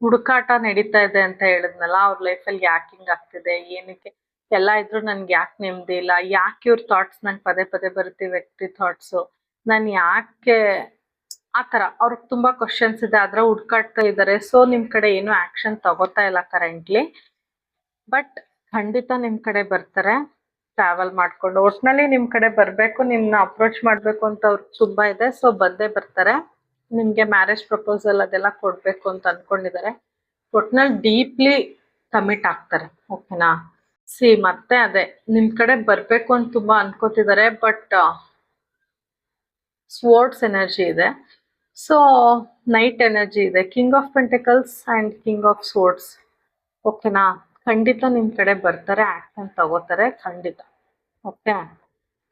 ಹುಡುಕಾಟ ನಡೀತಾ ಇದೆ ಅಂತ ಹೇಳಿದ್ನಲ್ಲ. ಅವ್ರ ಲೈಫಲ್ಲಿ ಯಾಕೆ ಹಿಂಗ್ ಆಗ್ತಿದೆ, ಏನಕ್ಕೆ ಎಲ್ಲ ಇದ್ರು ನನ್ಗೆ ಯಾಕೆ ನೆಮ್ಮದಿ ಇಲ್ಲ, ಯಾಕೆ ಇವ್ರ ಥಾಟ್ಸ್ ನಂಗೆ ಪದೇ ಪದೇ ಬರುತ್ತೆ, ವ್ಯಕ್ತಿ ಥಾಟ್ಸು, ನಾನು ಯಾಕೆ ಆತರ ಅವ್ರಿಗೆ ತುಂಬಾ ಕ್ವಶನ್ಸ್ ಇದೆ. ಅದ್ರ ಹುಡ್ಕಾಡ್ತಾ ಇದ್ದಾರೆ. ಸೊ ನಿಮ್ ಕಡೆ ಏನು ಆಕ್ಷನ್ ತಗೋತಾ ಇಲ್ಲ ಕರೆಂಟ್ಲಿ. ಬಟ್ ಖಂಡಿತ ನಿಮ್ ಕಡೆ ಬರ್ತಾರೆ ಟ್ರಾವೆಲ್ ಮಾಡ್ಕೊಂಡು. ಒಟ್ನಲ್ಲಿ ನಿಮ್ ಕಡೆ ಬರ್ಬೇಕು, ನಿಮ್ನ ಅಪ್ರೋಚ್ ಮಾಡ್ಬೇಕು ಅಂತ ಅವ್ರಿಗೆ ತುಂಬಾ ಇದೆ. ಸೊ ಬಂದೇ ಬರ್ತಾರೆ. ನಿಮ್ಗೆ ಮ್ಯಾರೇಜ್ ಪ್ರಪೋಸಲ್ ಅದೆಲ್ಲ ಕೊಡ್ಬೇಕು ಅಂತ ಅನ್ಕೊಂಡಿದ್ದಾರೆ. ಒಟ್ನಲ್ಲಿ ಡೀಪ್ಲಿ ಕಮಿಟ್ ಆಗ್ತಾರೆ. ಓಕೆನಾ? ಮತ್ತೆ ಅದೇ ನಿಮ್ ಕಡೆ ಬರ್ಬೇಕು ಅಂತ ತುಂಬಾ ಅನ್ಕೋತಿದ್ದಾರೆ. ಬಟ್ ಸ್ವೋರ್ಡ್ಸ್ ಎನರ್ಜಿ ಇದೆ, ಸೊ ನೈಟ್ ಎನರ್ಜಿ ಇದೆ, king of pentacles and king of swords. ಓಕೆನಾ? ಖಂಡಿತ ನಿಮ್ ಕಡೆ ಬರ್ತಾರೆ, ಆಕ್ಷನ್ ತಗೋತಾರೆ ಖಂಡಿತ. ಓಕೆ,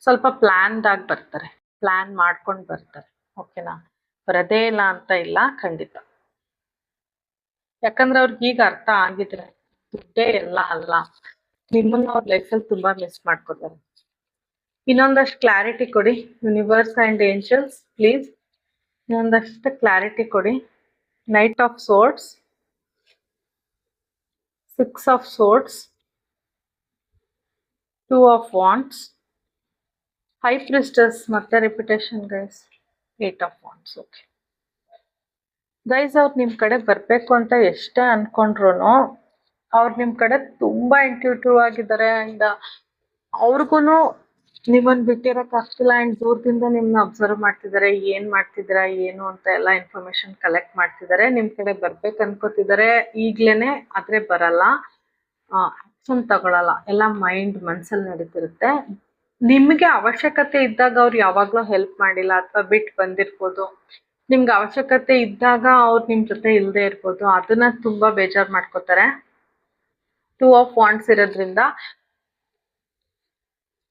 ಸ್ವಲ್ಪ ಪ್ಲಾನ್ಡ್ ಆಗಿ ಬರ್ತಾರೆ, ಪ್ಲಾನ್ ಮಾಡ್ಕೊಂಡು ಬರ್ತಾರೆ. ಓಕೆನಾ? ಬರದೇ ಇಲ್ಲ ಅಂತ ಇಲ್ಲ, ಖಂಡಿತ. ಯಾಕಂದ್ರೆ ಅವ್ರಿಗೆ ಈಗ ಅರ್ಥ ಆಗಿದ್ರೆ ದುಡ್ಡೇ ಎಲ್ಲ ಅಲ್ಲ, ನಿಮ್ಮನ್ನ ಅವ್ರ ಲೈಫಲ್ಲಿ ತುಂಬಾ ಮಿಸ್ ಮಾಡ್ಕೋತಾರೆ. ಇನ್ನೊಂದಷ್ಟು ಕ್ಲಾರಿಟಿ ಕೊಡಿ ಯೂನಿವರ್ಸ್ ಆ್ಯಂಡ್ ಏಂಜಲ್ಸ್ ಪ್ಲೀಸ್. ಇನ್ನೊಂದಷ್ಟು ಕ್ಲಾರಿಟಿ ಕೊಡಿ. Knight of swords, 6 of swords, 2 of wands, high priestess ಮತ್ತೆ repetition guys, 8 of wands. Okay guys, ಅವ್ರು ನಿಮ್ಮ ಕಡೆ ಬರಬೇಕು ಅಂತ ಎಷ್ಟೇ ಅನ್ಕೊಂಡ್ರು ಅವ್ರು ನಿಮ್ಮ ಕಡೆ ತುಂಬಾ ಇಂಟ್ಯೂಟಿವ್ ಆಗಿದ್ದಾರೆ. ಆ್ಯಂಡ್ ಅವ್ರಿಗೂ ನೀವೊಂದು ಬಿಟ್ಟಿರಕ್ ಆಗ್ತಿಲ್ಲ. ಆ್ಯಂಡ್ ದೂರದಿಂದ ನಿಮ್ನ ಅಬ್ಸರ್ವ್ ಮಾಡ್ತಿದ್ದಾರೆ, ಏನ್ ಮಾಡ್ತಿದ್ದೀರಾ ಏನು ಅಂತ ಎಲ್ಲ ಇನ್ಫಾರ್ಮೇಶನ್ ಕಲೆಕ್ಟ್ ಮಾಡ್ತಿದ್ದಾರೆ. ನಿಮ್ ಕಡೆ ಬರ್ಬೇಕು ಅನ್ಕೋತಿದ್ದಾರೆ ಈಗ್ಲೇನೆ, ಆದ್ರೆ ಬರಲ್ಲ, ಆಕ್ಷನ್ ತಗೊಳಲ್ಲ, ಎಲ್ಲ ಮನ್ಸಲ್ಲಿ ನಡೀತಿರುತ್ತೆ. ನಿಮ್ಗೆ ಅವಶ್ಯಕತೆ ಇದ್ದಾಗ ಅವ್ರು ಯಾವಾಗ್ಲೂ ಹೆಲ್ಪ್ ಮಾಡಿಲ್ಲ ಅಥವಾ ಬಿಟ್ಟು ಬಂದಿರ್ಬೋದು. ನಿಮ್ಗೆ ಅವಶ್ಯಕತೆ ಇದ್ದಾಗ ಅವ್ರು ನಿಮ್ ಜೊತೆ ಇಲ್ಲದೆ ಇರ್ಬೋದು. ಅದನ್ನ ತುಂಬಾ ಬೇಜಾರ್ ಮಾಡ್ಕೋತಾರೆ. 2 ಆಫ್ ವಾಂಡ್ಸ್ ಇರೋದ್ರಿಂದ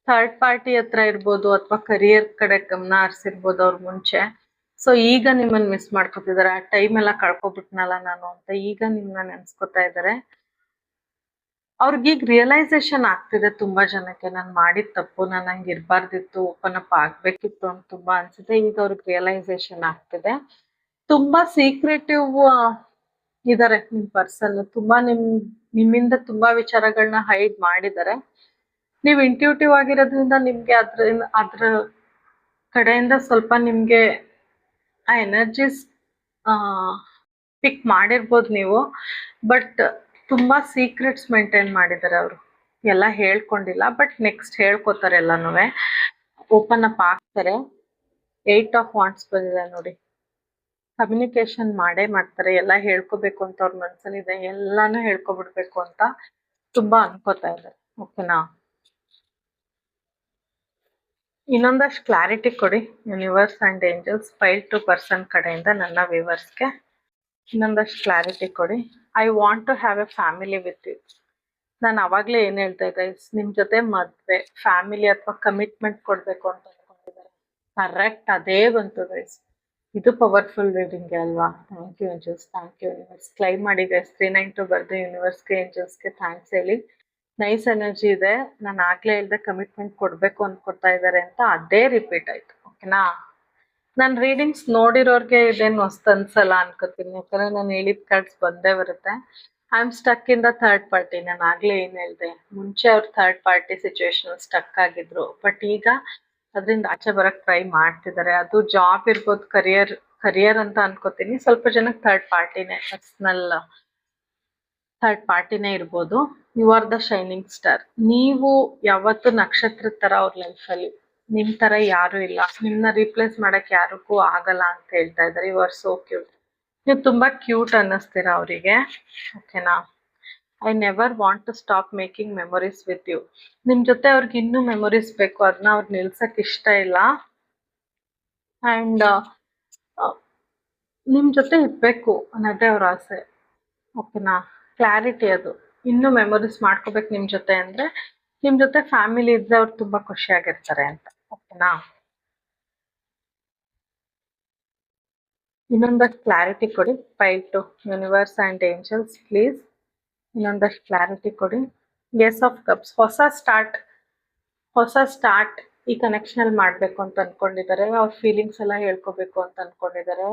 ಥರ್ಡ್ ಪಾರ್ಟಿ ಹತ್ರ ಇರ್ಬೋದು ಅಥವಾ ಕರಿಯರ್ ಕಡೆ ಗಮನ ಹರಿಸಿರ್ಬೋದು ಅವ್ರ ಮುಂಚೆ. ಸೊ ಈಗ ನಿಮ್ಮನ್ನ ಮಿಸ್ ಮಾಡ್ಕೊತಿದ್ದಾರೆ. ಆ ಟೈಮ್ ಎಲ್ಲ ಕಳ್ಕೊಬಿಟ್ನಲ್ಲ ನಾನು ಅಂತ ಈಗ ನಿಮ್ಮನ್ನ ನೆನ್ಸ್ಕೊತಾ ಇದ್ದಾರೆ. ಅವ್ರಿಗೀಗ ರಿಯಲೈಸೇಷನ್ ಆಗ್ತಿದೆ ತುಂಬಾ ಜನಕ್ಕೆ, ನಾನು ಮಾಡಿದ ತಪ್ಪು, ನಾನು ಹಂಗೆ ಇರಬಾರ್ದಿತ್ತು, ಓಪನ್ ಅಪ್ ಆಗ್ಬೇಕಿತ್ತು ಅಂತ ತುಂಬಾ ಅನ್ಸುತ್ತೆ. ಈಗ ಅವ್ರಿಗೆ ರಿಯಲೈಸೇಷನ್ ಆಗ್ತಿದೆ. ತುಂಬಾ ಸೀಕ್ರೆಟಿವ್ ಇದಾರೆ ನಿಮ್ ಪರ್ಸನ್. ತುಂಬಾ ನಿಮ್ಮಿಂದ ತುಂಬಾ ವಿಚಾರಗಳನ್ನ ಹೈಡ್ ಮಾಡಿದ್ದಾರೆ. ನೀವು ಇಂಟ್ಯೂಟಿವ್ ಆಗಿರೋದ್ರಿಂದ ನಿಮ್ಗೆ ಅದ್ರ ಕಡೆಯಿಂದ ಸ್ವಲ್ಪ ನಿಮ್ಗೆ ಆ ಎನರ್ಜೀಸ್ ಪಿಕ್ ಮಾಡಿರ್ಬೋದು ನೀವು. ಬಟ್ ತುಂಬಾ ಸೀಕ್ರೆಟ್ಸ್ ಮೇಂಟೈನ್ ಮಾಡಿದ್ದಾರೆ ಅವರು. ಎಲ್ಲ ಹೇಳ್ಕೊಂಡಿಲ್ಲ, ಬಟ್ ನೆಕ್ಸ್ಟ್ ಹೇಳ್ಕೊತಾರೆ ಎಲ್ಲನೂ, ಓಪನ್ ಅಪ್ ಆಗ್ತಾರೆ. 8 ಆಫ್ ವಾಂಡ್ಸ್ ಬಂದಿದೆ ನೋಡಿ. ಕಮ್ಯುನಿಕೇಶನ್ ಮಾಡೇ ಮಾಡ್ತಾರೆ. ಎಲ್ಲ ಹೇಳ್ಕೊಬೇಕು ಅಂತ ಅವ್ರ ಮನ್ಸಲ್ಲಿದೆ, ಎಲ್ಲಾನು ಹೇಳ್ಕೊಬಿಡ್ಬೇಕು ಅಂತ ತುಂಬಾ ಅನ್ಕೋತಾ ಇದ್ದಾರೆ. ಓಕೆನಾ? ಇನ್ನೊಂದಷ್ಟು ಕ್ಲಾರಿಟಿ ಕೊಡಿ universe and angels, 5 to person ಕಡೆಯಿಂದ ನನ್ನ ವ್ಯೂವರ್ಸ್ಗೆ. ಇನ್ನೊಂದಷ್ಟು ಕ್ಲಾರಿಟಿ ಕೊಡಿ. I want to have a family with you. ನಾನು ಅವಾಗಲೇ ಏನು ಹೇಳ್ತಾ ಇದ್ದೆ, ನಿಮ್ಮ ಜೊತೆ ಮದುವೆ, ಫ್ಯಾಮಿಲಿ ಅಥವಾ ಕಮಿಟ್ಮೆಂಟ್ ಕೊಡಬೇಕು ಅಂತ ಅನ್ಕೊಂಡಿದ್ದಾರೆ. ಕರೆಕ್ಟ್, ಅದೇ ಬಂತು ಗೈಸ್. ಇದು ಪವರ್ಫುಲ್ ರೀಡಿಂಗ್ ಅಲ್ವಾ? Thank you angels, thank you universe. Claim ಮಾಡಿ ಗೈಸ್. 392 ಬರ್ದು ಯೂನಿವರ್ಸ್ಗೆ ಏಂಜಲ್ಸ್ಗೆ ಥ್ಯಾಂಕ್ಸ್ ಹೇಳಿ. ನೈಸ್ ಎನರ್ಜಿ ಇದೆ. ನಾನು ಆಗ್ಲೇ ಹೇಳ್ದೆ ಕಮಿಟ್ಮೆಂಟ್ ಕೊಡಬೇಕು ಅನ್ಕೊತಾ ಇದ್ದಾರೆ ಅಂತ, ಅದೇ ರಿಪೀಟ್ ಆಯ್ತು. ಓಕೆನಾ? ನಾನು ರೀಡಿಂಗ್ಸ್ ನೋಡಿರೋರ್ಗೆ ಇದೇನು ಹೊಸ್ತು ಅನ್ಸಲ್ಲ ಅನ್ಕೋತೀನಿ, ಯಾಕಂದ್ರೆ ನಾನು ಹೇಳಿದ ಕಾರ್ಡ್ಸ್ ಬಂದೇ ಬರುತ್ತೆ. I am stuck in the third party. ನಾನು ಆಗ್ಲೇ ಏನು ಹೇಳಿದೆ, ಮುಂಚೆ ಅವ್ರು ಥರ್ಡ್ ಪಾರ್ಟಿ ಸಿಚುವೇಶನ್ ಸ್ಟಕ್ ಆಗಿದ್ರು, ಬಟ್ ಈಗ ಅದರಿಂದ ಆಚೆ ಬರಕ್ ಟ್ರೈ ಮಾಡ್ತಿದ್ದಾರೆ. ಅದು ಜಾಬ್ ಇರ್ಬೋದು, ಕರಿಯರ್ ಅಂತ ಅನ್ಕೋತೀನಿ. ಸ್ವಲ್ಪ ಜನಕ್ಕೆ ಥರ್ಡ್ ಪಾರ್ಟಿನೇ, ಪರ್ಸನಲ್ ಥರ್ಡ್ ಪಾರ್ಟಿನೇ ಇರ್ಬೋದು. You are the shining star. ನೀವು ಯಾವತ್ತು ನಕ್ಷತ್ರದ ತರ ಅವ್ರ ಲೈಫಲ್ಲಿ. ನಿಮ್ ತರ ಯಾರು ಇಲ್ಲ, ನಿಮ್ನ ರೀಪ್ಲೇಸ್ ಮಾಡಕ್ ಯಾರಿಗೂ ಆಗಲ್ಲ ಅಂತ ಹೇಳ್ತಾ ಇದ್ದಾರೆ. You are so cute. ನೀವು ತುಂಬಾ ಕ್ಯೂಟ್ ಅನ್ನಿಸ್ತೀರಾ ಅವರಿಗೆ. ಓಕೆನಾ? I never want to stop making memories with you. ನಿಮ್ ಜೊತೆ ಅವ್ರಿಗೆ ಇನ್ನೂ ಮೆಮೊರೀಸ್ ಬೇಕು, ಅದನ್ನ ಅವ್ರು ನಿಲ್ಸಕ್ ಇಷ್ಟ ಇಲ್ಲ. ಆ್ಯಂಡ್ ನಿಮ್ ಜೊತೆ ಇರ್ಬೇಕು ಅನ್ನೋದೇ ಅವ್ರ ಆಸೆ. ಓಕೆನಾ? ಕ್ಲಾರಿಟಿ ಅದು. ಇನ್ನೂ ಮೆಮೊರೀಸ್ ಮಾಡ್ಕೋಬೇಕು ನಿಮ್ ಜೊತೆ ಅಂದ್ರೆ, ನಿಮ್ ಜೊತೆ ಫ್ಯಾಮಿಲಿ ಇದ್ರೆ ಅವ್ರು ತುಂಬಾ ಖುಷಿಯಾಗಿರ್ತಾರೆ ಅಂತ. ಓಕೆನಾ? ಇನ್ನೊಂದಷ್ಟು ಕ್ಲಾರಿಟಿ ಕೊಡಿ 5 to universe and angels please. ಇನ್ನೊಂದಷ್ಟು ಕ್ಲಾರಿಟಿ ಕೊಡಿ. ಏಸ್ ಆಫ್ ಕಪ್ಸ್, ಹೊಸ ಸ್ಟಾರ್ಟ್ ಈ ಕನೆಕ್ಷನಲ್ಲಿ ಮಾಡಬೇಕು ಅಂತ ಅನ್ಕೊಂಡಿದ್ದಾರೆ. ಅವ್ರ ಫೀಲಿಂಗ್ಸ್ ಎಲ್ಲ ಹೇಳ್ಕೋಬೇಕು ಅಂತ ಅನ್ಕೊಂಡಿದ್ದಾರೆ.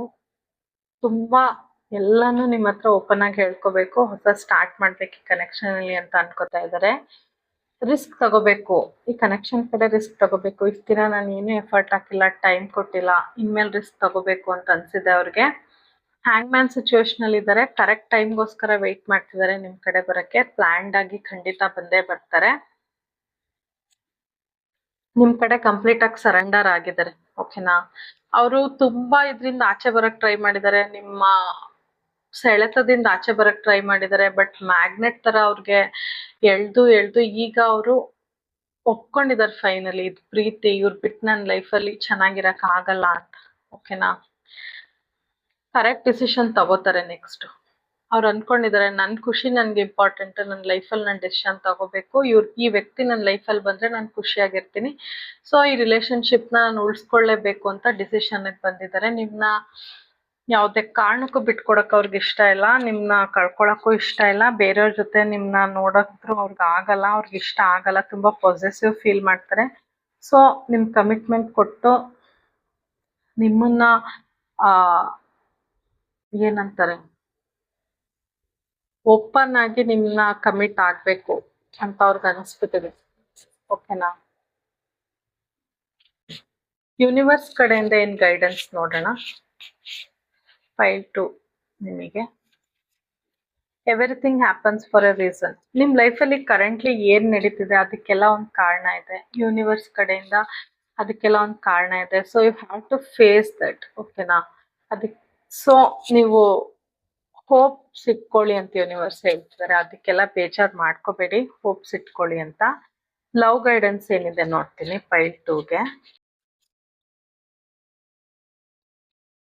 ತುಂಬಾ ಎಲ್ಲಾನು ನಿಮ್ಮ ಹತ್ರ ಓಪನ್ ಆಗಿ ಹೇಳ್ಕೋಬೇಕು, ಹೊಸ ಸ್ಟಾರ್ಟ್ ಮಾಡ್ಬೇಕು ಈ ಕನೆಕ್ಷನ್ ಅಲ್ಲಿ ಅಂತ ಅನ್ಕೋತಾ ಇದ್ದಾರೆ. ರಿಸ್ಕ್ ತಗೋಬೇಕು, ಈ ಕನೆಕ್ಷನ್ ಕಡೆ ರಿಸ್ಕ್ ತಗೋಬೇಕು. ಇಷ್ಟು ದಿನ ನಾನು ಏನೂ ಎಫರ್ಟ್ ಹಾಕಿಲ್ಲ, ಟೈಮ್ ಕೊಟ್ಟಿಲ್ಲ, ಇನ್ಮೇಲೆ ರಿಸ್ಕ್ ತಗೋಬೇಕು ಅಂತ ಅನ್ಸಿದೆ ಅವ್ರಿಗೆ. ಹ್ಯಾಂಗ್ ಮ್ಯಾನ್ ಸಿಚುವೇಶನ್ ಅಲ್ಲಿ ಇದ್ದಾರೆ. ಕರೆಕ್ಟ್ ಟೈಮ್ಗೋಸ್ಕರ ವೆಯ್ಟ್ ಮಾಡ್ತಿದ್ದಾರೆ ನಿಮ್ ಕಡೆ ಬರಕ್ಕೆ. ಪ್ಲಾನ್ಡ್ ಆಗಿ ಖಂಡಿತ ಬಂದೇ ಬರ್ತಾರೆ. ನಿಮ್ ಕಡೆ ಕಂಪ್ಲೀಟ್ ಆಗಿ ಸರೆಂಡರ್ ಆಗಿದ್ದಾರೆ. ಓಕೆನಾ? ಅವರು ತುಂಬಾ ಇದ್ರಿಂದ ಆಚೆ ಬರಕ್ ಟ್ರೈ ಮಾಡಿದ್ದಾರೆ, ನಿಮ್ಮ ಸೆಳೆತದಿಂದ ಆಚೆ ಬರಕ್ ಟ್ರೈ ಮಾಡಿದ್ದಾರೆ. ಬಟ್ ಮ್ಯಾಗ್ನೆಟ್ ತರ ಅವ್ರಿಗೆ ಎಳ್ದು ಈಗ ಅವರು ಒಪ್ಕೊಂಡಿದ್ದಾರೆ ಫೈನಲಿ. ಇದು ಪ್ರೀತಿ, ಇವ್ರು ಬಿಟ್ಟು ನನ್ನ ಲೈಫಲ್ಲಿ ಚೆನ್ನಾಗಿರಕ್ ಆಗಲ್ಲ ಅಂತ. ಓಕೆನಾ? ಕರೆಕ್ಟ್ ಡಿಸಿಷನ್ ತಗೋತಾರೆ ನೆಕ್ಸ್ಟ್. ಅವ್ರು ಅನ್ಕೊಂಡಿದ್ದಾರೆ, ನನ್ನ ಖುಷಿ ನನ್ಗೆ ಇಂಪಾರ್ಟೆಂಟ್, ನನ್ನ ಲೈಫಲ್ಲಿ ನಾನು ಡಿಸಿಷನ್ ತಗೋಬೇಕು, ಈ ವ್ಯಕ್ತಿ ನನ್ನ ಲೈಫಲ್ಲಿ ಬಂದ್ರೆ ನಾನು ಖುಷಿಯಾಗಿರ್ತೀನಿ. ಸೊ ಈ ರಿಲೇಶನ್ಶಿಪ್ನ ನಾನು ಉಳಿಸ್ಕೊಳ್ಳೇಬೇಕು ಅಂತ ಡಿಸಿಷನ್ಗೆ ಬಂದಿದ್ದಾರೆ. ನಿಮ್ನ ಯಾವುದೇ ಕಾರಣಕ್ಕೂ ಬಿಟ್ಕೊಡಕ್ ಅವ್ರಿಗೆ ಇಷ್ಟ ಇಲ್ಲ, ನಿಮ್ನ ಕಳ್ಕೊಳಕ್ಕೂ ಇಷ್ಟ ಇಲ್ಲ. ಬೇರೆಯವ್ರ ಜೊತೆ ನಿಮ್ನ ನೋಡೋದ್ರು ಅವ್ರಿಗೆ ಆಗಲ್ಲ, ಅವ್ರಿಗೆ ಇಷ್ಟ ಆಗಲ್ಲ. ತುಂಬಾ ಪೊಸೆಸಿವ್ ಫೀಲ್ ಮಾಡ್ತಾರೆ. ಸೊ ನಿಮ್ ಕಮಿಟ್ಮೆಂಟ್ ಕೊಟ್ಟು ನಿಮ್ಮನ್ನ ಏನಂತಾರೆ ಓಪನ್ ಆಗಿ ನಿಮ್ಮನ್ನ ಕಮಿಟ್ ಆಗ್ಬೇಕು ಅಂತ ಅವ್ರಿಗೆ ಅನಿಸ್ಬಿಟ್ಟಿದೆ. ಓಕೆನಾ? ಯೂನಿವರ್ಸ್ ಕಡೆಯಿಂದ ಏನ್ ಗೈಡೆನ್ಸ್ ನೋಡೋಣ. 5 ನಿಮಗೆ everything happens for A reason. ನಿಮ್ ಲೈಫಲ್ಲಿ ಕರೆಂಟ್ಲಿ ಏನ್ ನಡೀತಿದೆ ಅದಕ್ಕೆಲ್ಲ ಒಂದು ಕಾರಣ ಇದೆ. ಯೂನಿವರ್ಸ್ ಕಡೆಯಿಂದ ಅದಕ್ಕೆಲ್ಲ ಒಂದು ಕಾರಣ ಇದೆ. So you have to face that. ಓಕೆನಾ? ಅದಕ್ಕೆ ಸೊ ನೀವು ಹೋಪ್ಸ್ ಇಟ್ಕೊಳ್ಳಿ ಅಂತ ಯೂನಿವರ್ಸ್ ಹೇಳ್ತಿದ್ದಾರೆ. ಅದಕ್ಕೆಲ್ಲ ಬೇಜಾರ್ ಮಾಡ್ಕೋಬೇಡಿ, ಹೋಪ್ಸ್ ಇಟ್ಕೊಳ್ಳಿ ಅಂತ. ಲವ್ ಗೈಡೆನ್ಸ್ ಏನಿದೆ ನೋಡ್ತೀನಿ 5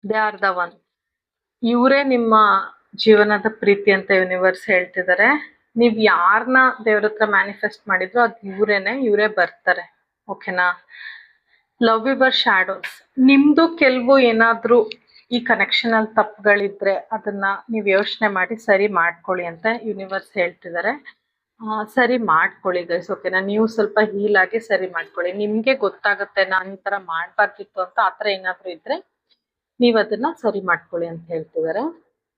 ದೇ ಆರ್ ದ ಒನ್. ಇವರೇ ನಿಮ್ಮ ಜೀವನದ ಪ್ರೀತಿ ಅಂತ ಯೂನಿವರ್ಸ್ ಹೇಳ್ತಿದ್ದಾರೆ. ನೀವ್ ಯಾರನ್ನ ದೇವ್ರ ಹತ್ರ ಮ್ಯಾನಿಫೆಸ್ಟ್ ಮಾಡಿದ್ರು ಅದು ಇವರೇ ಬರ್ತಾರೆ. ಓಕೆನಾ? Love your shadows. ನಿಮ್ದು ಕೆಲವು ಏನಾದ್ರೂ ಈ ಕನೆಕ್ಷನ್ ಅಲ್ಲಿ ತಪ್ಪುಗಳಿದ್ರೆ ಅದನ್ನ ನೀವು ಯೋಚನೆ ಮಾಡಿ ಸರಿ ಮಾಡ್ಕೊಳ್ಳಿ ಅಂತ ಯೂನಿವರ್ಸ್ ಹೇಳ್ತಿದ್ದಾರೆ. ಸರಿ ಮಾಡ್ಕೊಳ್ಳಿ ಗೈಸ್. ಓಕೆನಾ? ನೀವು ಸ್ವಲ್ಪ ಹೀಲ್ ಆಗಿ ಸರಿ ಮಾಡ್ಕೊಳ್ಳಿ. ನಿಮ್ಗೆ ಗೊತ್ತಾಗುತ್ತೆ ನಾನು ಈ ತರ ಮಾಡ್ಬಾರ್ದಿತ್ತು ಅಂತ. ಆತರ ಏನಾದ್ರೂ ಇದ್ರೆ ನೀವ್ ಅದನ್ನ ಸರಿ ಮಾಡ್ಕೊಳ್ಳಿ ಅಂತ ಹೇಳ್ತಿದ್ದಾರೆ.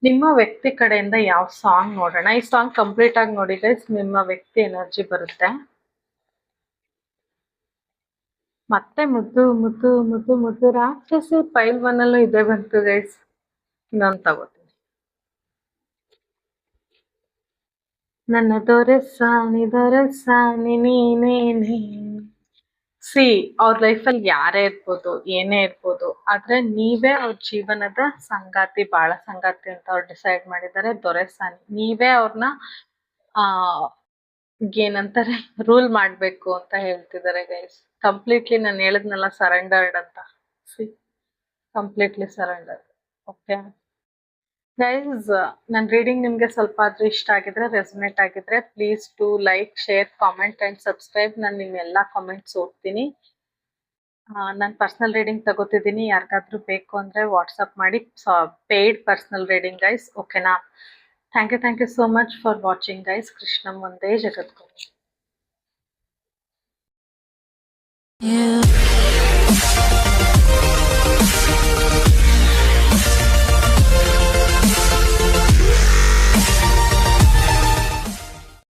ನಿಮ್ಮ ವ್ಯಕ್ತಿ ಕಡೆಯಿಂದ ಯಾವ ಸಾಂಗ್ ನೋಡೋಣ. ಈ ಸಾಂಗ್ ಕಂಪ್ಲೀಟ್ ಆಗಿ ನೋಡಿ ಗೈಸ್, ನಿಮ್ಮ ವ್ಯಕ್ತಿ ಎನರ್ಜಿ ಬರುತ್ತೆ. ಮತ್ತೆ ಮುದ್ದು ಮುದ್ದು ಮುದ್ದು ಮುದ್ದು ರಾಕ್ಷಸಿ ಫೈಲ್ 1 ಅಲ್ಲೂ ಇದೇ ಬಂತು ಗೈಸ್. ಇನ್ನೊಂದು ತಗೋತೀನಿ. ನನ್ನ ದೊರೆಸಾನಿ ನೀನೇನೆ. ಸಿ ಅವ್ರ ಲೈಫಲ್ಲಿ ಯಾರೇ ಇರ್ಬೋದು, ಏನೇ ಇರ್ಬೋದು, ಆದ್ರೆ ನೀವೇ ಅವ್ರ ಜೀವನದ ಸಂಗಾತಿ, ಬಾಳ ಸಂಗಾತಿ ಅಂತ ಅವ್ರು ಡಿಸೈಡ್ ಮಾಡಿದ್ದಾರೆ. ದೊರೆಸಾನಿ ನೀವೇ ಅವ್ರನ್ನ ಏನಂತಾರೆ ರೂಲ್ ಮಾಡ್ಬೇಕು ಅಂತ ಹೇಳ್ತಿದ್ದಾರೆ ಗೈಸ್. ಕಂಪ್ಲೀಟ್ಲಿ ನಾನು ಹೇಳಿದ್ನಲ್ಲ ಸರೆಂಡರ್ಡ್ ಅಂತ. See completely surrender. Okay guys, ನನ್ನ ರೀಡಿಂಗ್ ನಿಮಗೆ ಸ್ವಲ್ಪ ಆದ್ರೂ ಇಷ್ಟ ಆಗಿದ್ರೆ, ರೆಸನೇಟ್ ಆಗಿದ್ರೆ please to like, share, comment and subscribe. ನಾನು ನಿಮ್ಮ ಎಲ್ಲ ಕಾಮೆಂಟ್ಸ್ ಓದ್ತೀನಿ. ನಾನು ಪರ್ಸನಲ್ ರೀಡಿಂಗ್ ತಗೋತಿದ್ದೀನಿ. ಯಾರಿಗಾದ್ರೂ ಬೇಕು ಅಂದರೆ ವಾಟ್ಸಪ್ ಮಾಡಿ. Paid personal reading guys. ಓಕೆನಾ? Thank you so much for watching guys. ಕೃಷ್ಣಂ ಒಂದೇ ಜಗದ್ಗುರು.